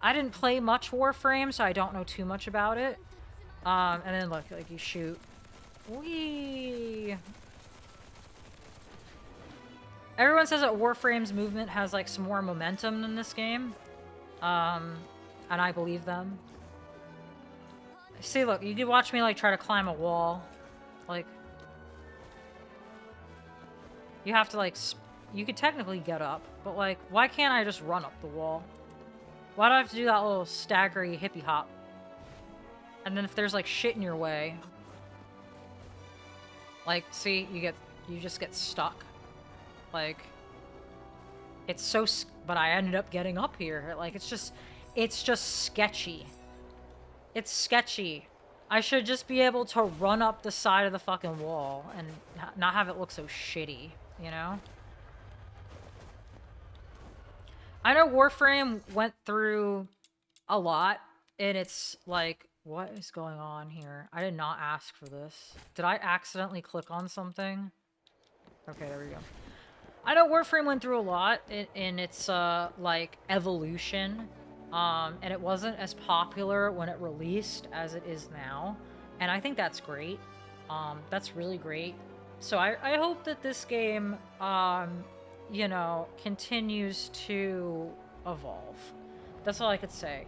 didn't play much Warframe, so I don't know too much about it. And then look, like you shoot. Whee! Everyone says that Warframe's movement has like some more momentum than this game. And I believe them. See, look, you could watch me like try to climb a wall. Like, you have to like, you could technically get up, but like, why can't I just run up the wall? Why do I have to do that little staggery hippie hop? And then if there's like shit in your way, like, see, you just get stuck. Like, it's so, but I ended up getting up here. Like, it's just sketchy. It's sketchy. I should just be able to run up the side of the fucking wall and not have it look so shitty, you know? I know Warframe went through a lot, and it's like, what is going on here? I did not ask for this. Did I accidentally click on something? Okay, there we go. I know Warframe went through a lot in its, like, evolution, and it wasn't as popular when it released as it is now, and I think that's great. That's really great. So I hope that this game, you know, continues to evolve. That's all I could say.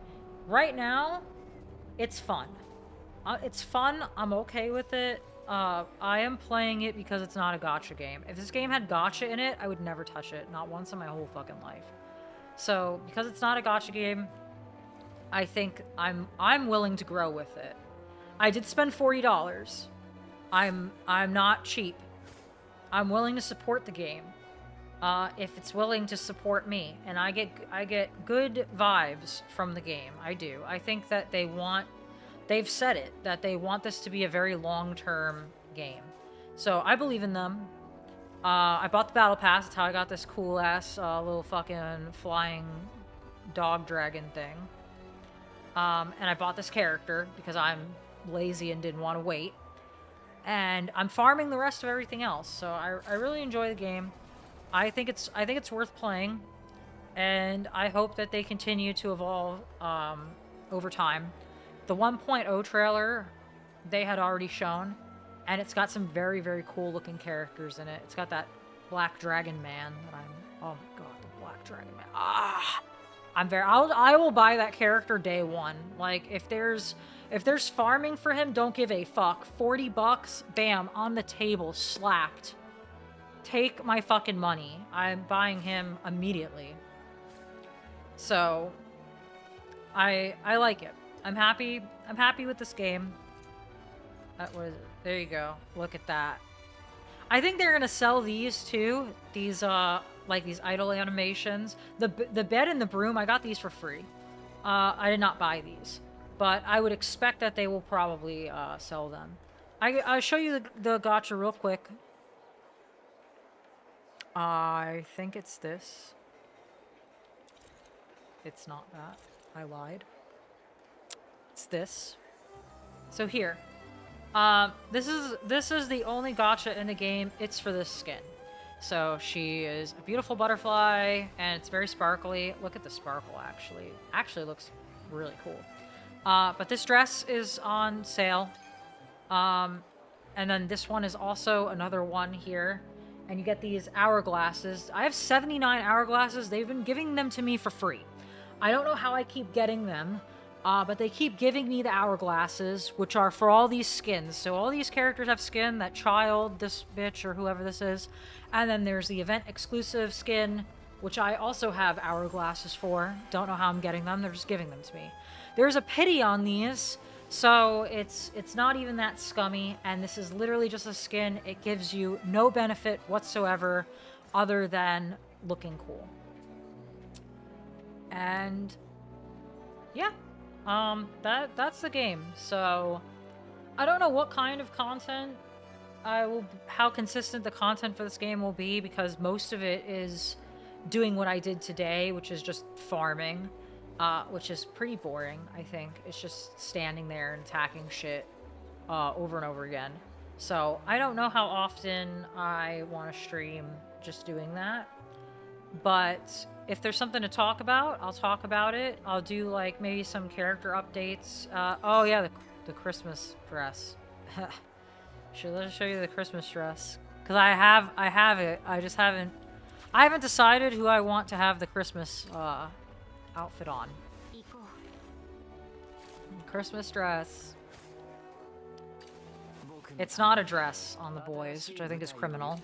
Right now, it's fun. It's fun. I'm okay with it. I am playing it because it's not a gacha game. If this game had gacha in it, I would never touch it. Not once in my whole fucking life. So, because it's not a gacha game, I think I'm willing to grow with it. I did spend $40. I'm not cheap. I'm willing to support the game. If it's willing to support me, and I get good vibes from the game. I do. I think that they've said it, that they want this to be a very long-term game. So I believe in them. I bought the battle pass. That's how I got this cool-ass little fucking flying dog dragon thing. And I bought this character because I'm lazy and didn't want to wait. And I'm farming the rest of everything else. So I really enjoy the game. I think it's worth playing, and I hope that they continue to evolve over time. The 1.0 trailer they had already shown, and it's got some very, very cool looking characters in it. It's got that Black Dragon Man that oh my god, the Black Dragon Man. I will buy that character day one. Like, if there's farming for him, don't give a fuck. $40, bam, on the table, slapped. Take my fucking money. I'm buying him immediately. So, I like it. I'm happy with this game. There you go. Look at that. I think they're gonna sell these too. These like these idle animations. The bed and the broom, I got these for free. I did not buy these, but I would expect that they will probably sell them. I'll show you the gacha real quick. I think it's this. It's not that. I lied. It's this. So here. This is the only gacha in the game. It's for this skin. So she is a beautiful butterfly, and it's very sparkly. Look at the sparkle, actually. Actually looks really cool. But this dress is on sale. And then this one is also another one here. And you get these hourglasses. I have 79 hourglasses. They've been giving them to me for free. I don't know how I keep getting them, but they keep giving me the hourglasses, which are for all these skins. So all these characters have skin, that child, this bitch, or whoever this is. And then there's the event exclusive skin, which I also have hourglasses for. Don't know how I'm getting them. They're just giving them to me. There's a pity on these. So it's not even that scummy, and this is literally just a skin. It gives you no benefit whatsoever other than looking cool. And yeah, that's the game. So I don't know what kind of content how consistent the content for this game will be, because most of it is doing what I did today, which is just farming. Which is pretty boring, I think. It's just standing there and attacking shit over and over again. So I don't know how often I want to stream just doing that. But if there's something to talk about, I'll talk about it. I'll do like maybe some character updates. Oh yeah, the Christmas dress. Should I show you the Christmas dress? Because I have it. I haven't decided who I want to have the Christmas outfit on. Christmas dress. It's not a dress on the boys, which I think is criminal.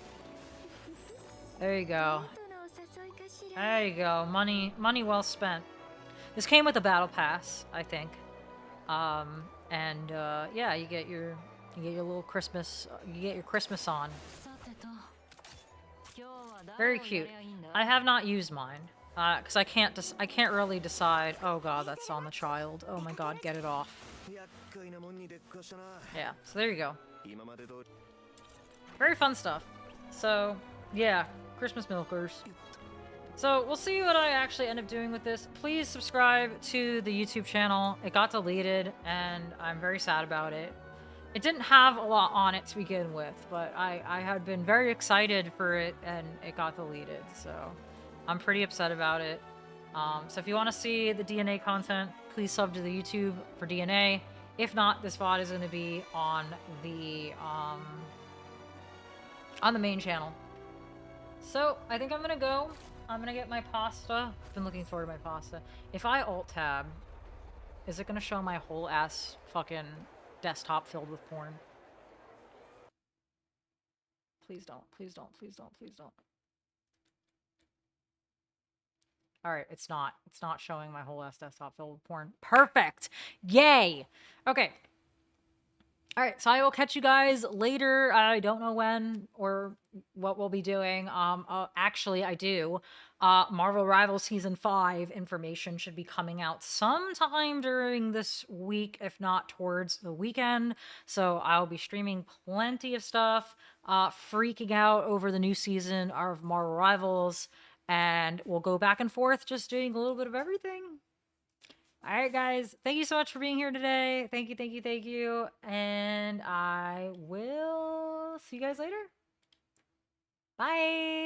There you go. There you go. Money well spent. This came with a battle pass, I think. Yeah, you get your little Christmas. You get your Christmas on. Very cute. I have not used mine. Because I can't really decide. Oh god, that's on the child. Oh my god, get it off. Yeah, so there you go. Very fun stuff. So, yeah, Christmas milkers. So we'll see what I actually end up doing with this. Please subscribe to the YouTube channel. It got deleted, and I'm very sad about it. It didn't have a lot on it to begin with, but I had been very excited for it, and it got deleted, so I'm pretty upset about it. So if you want to see the DNA content, please sub to the YouTube for DNA. If not, this VOD is going to be on the main channel. So I think I'm going to go. I'm going to get my pasta. I've been looking forward to my pasta. If I alt-tab, is it going to show my whole ass fucking desktop filled with porn? Please don't, please don't, please don't, please don't. Alright, it's not. It's not showing my whole ass desktop filled with porn. Perfect! Yay! Okay. Alright, so I will catch you guys later. I don't know when or what we'll be doing. Actually, I do. Marvel Rivals Season 5 information should be coming out sometime during this week, if not towards the weekend. So I'll be streaming plenty of stuff, freaking out over the new season of Marvel Rivals, and we'll go back and forth just doing a little bit of everything. All right, guys. Thank you so much for being here today. Thank you, thank you, thank you. And I will see you guys later. Bye.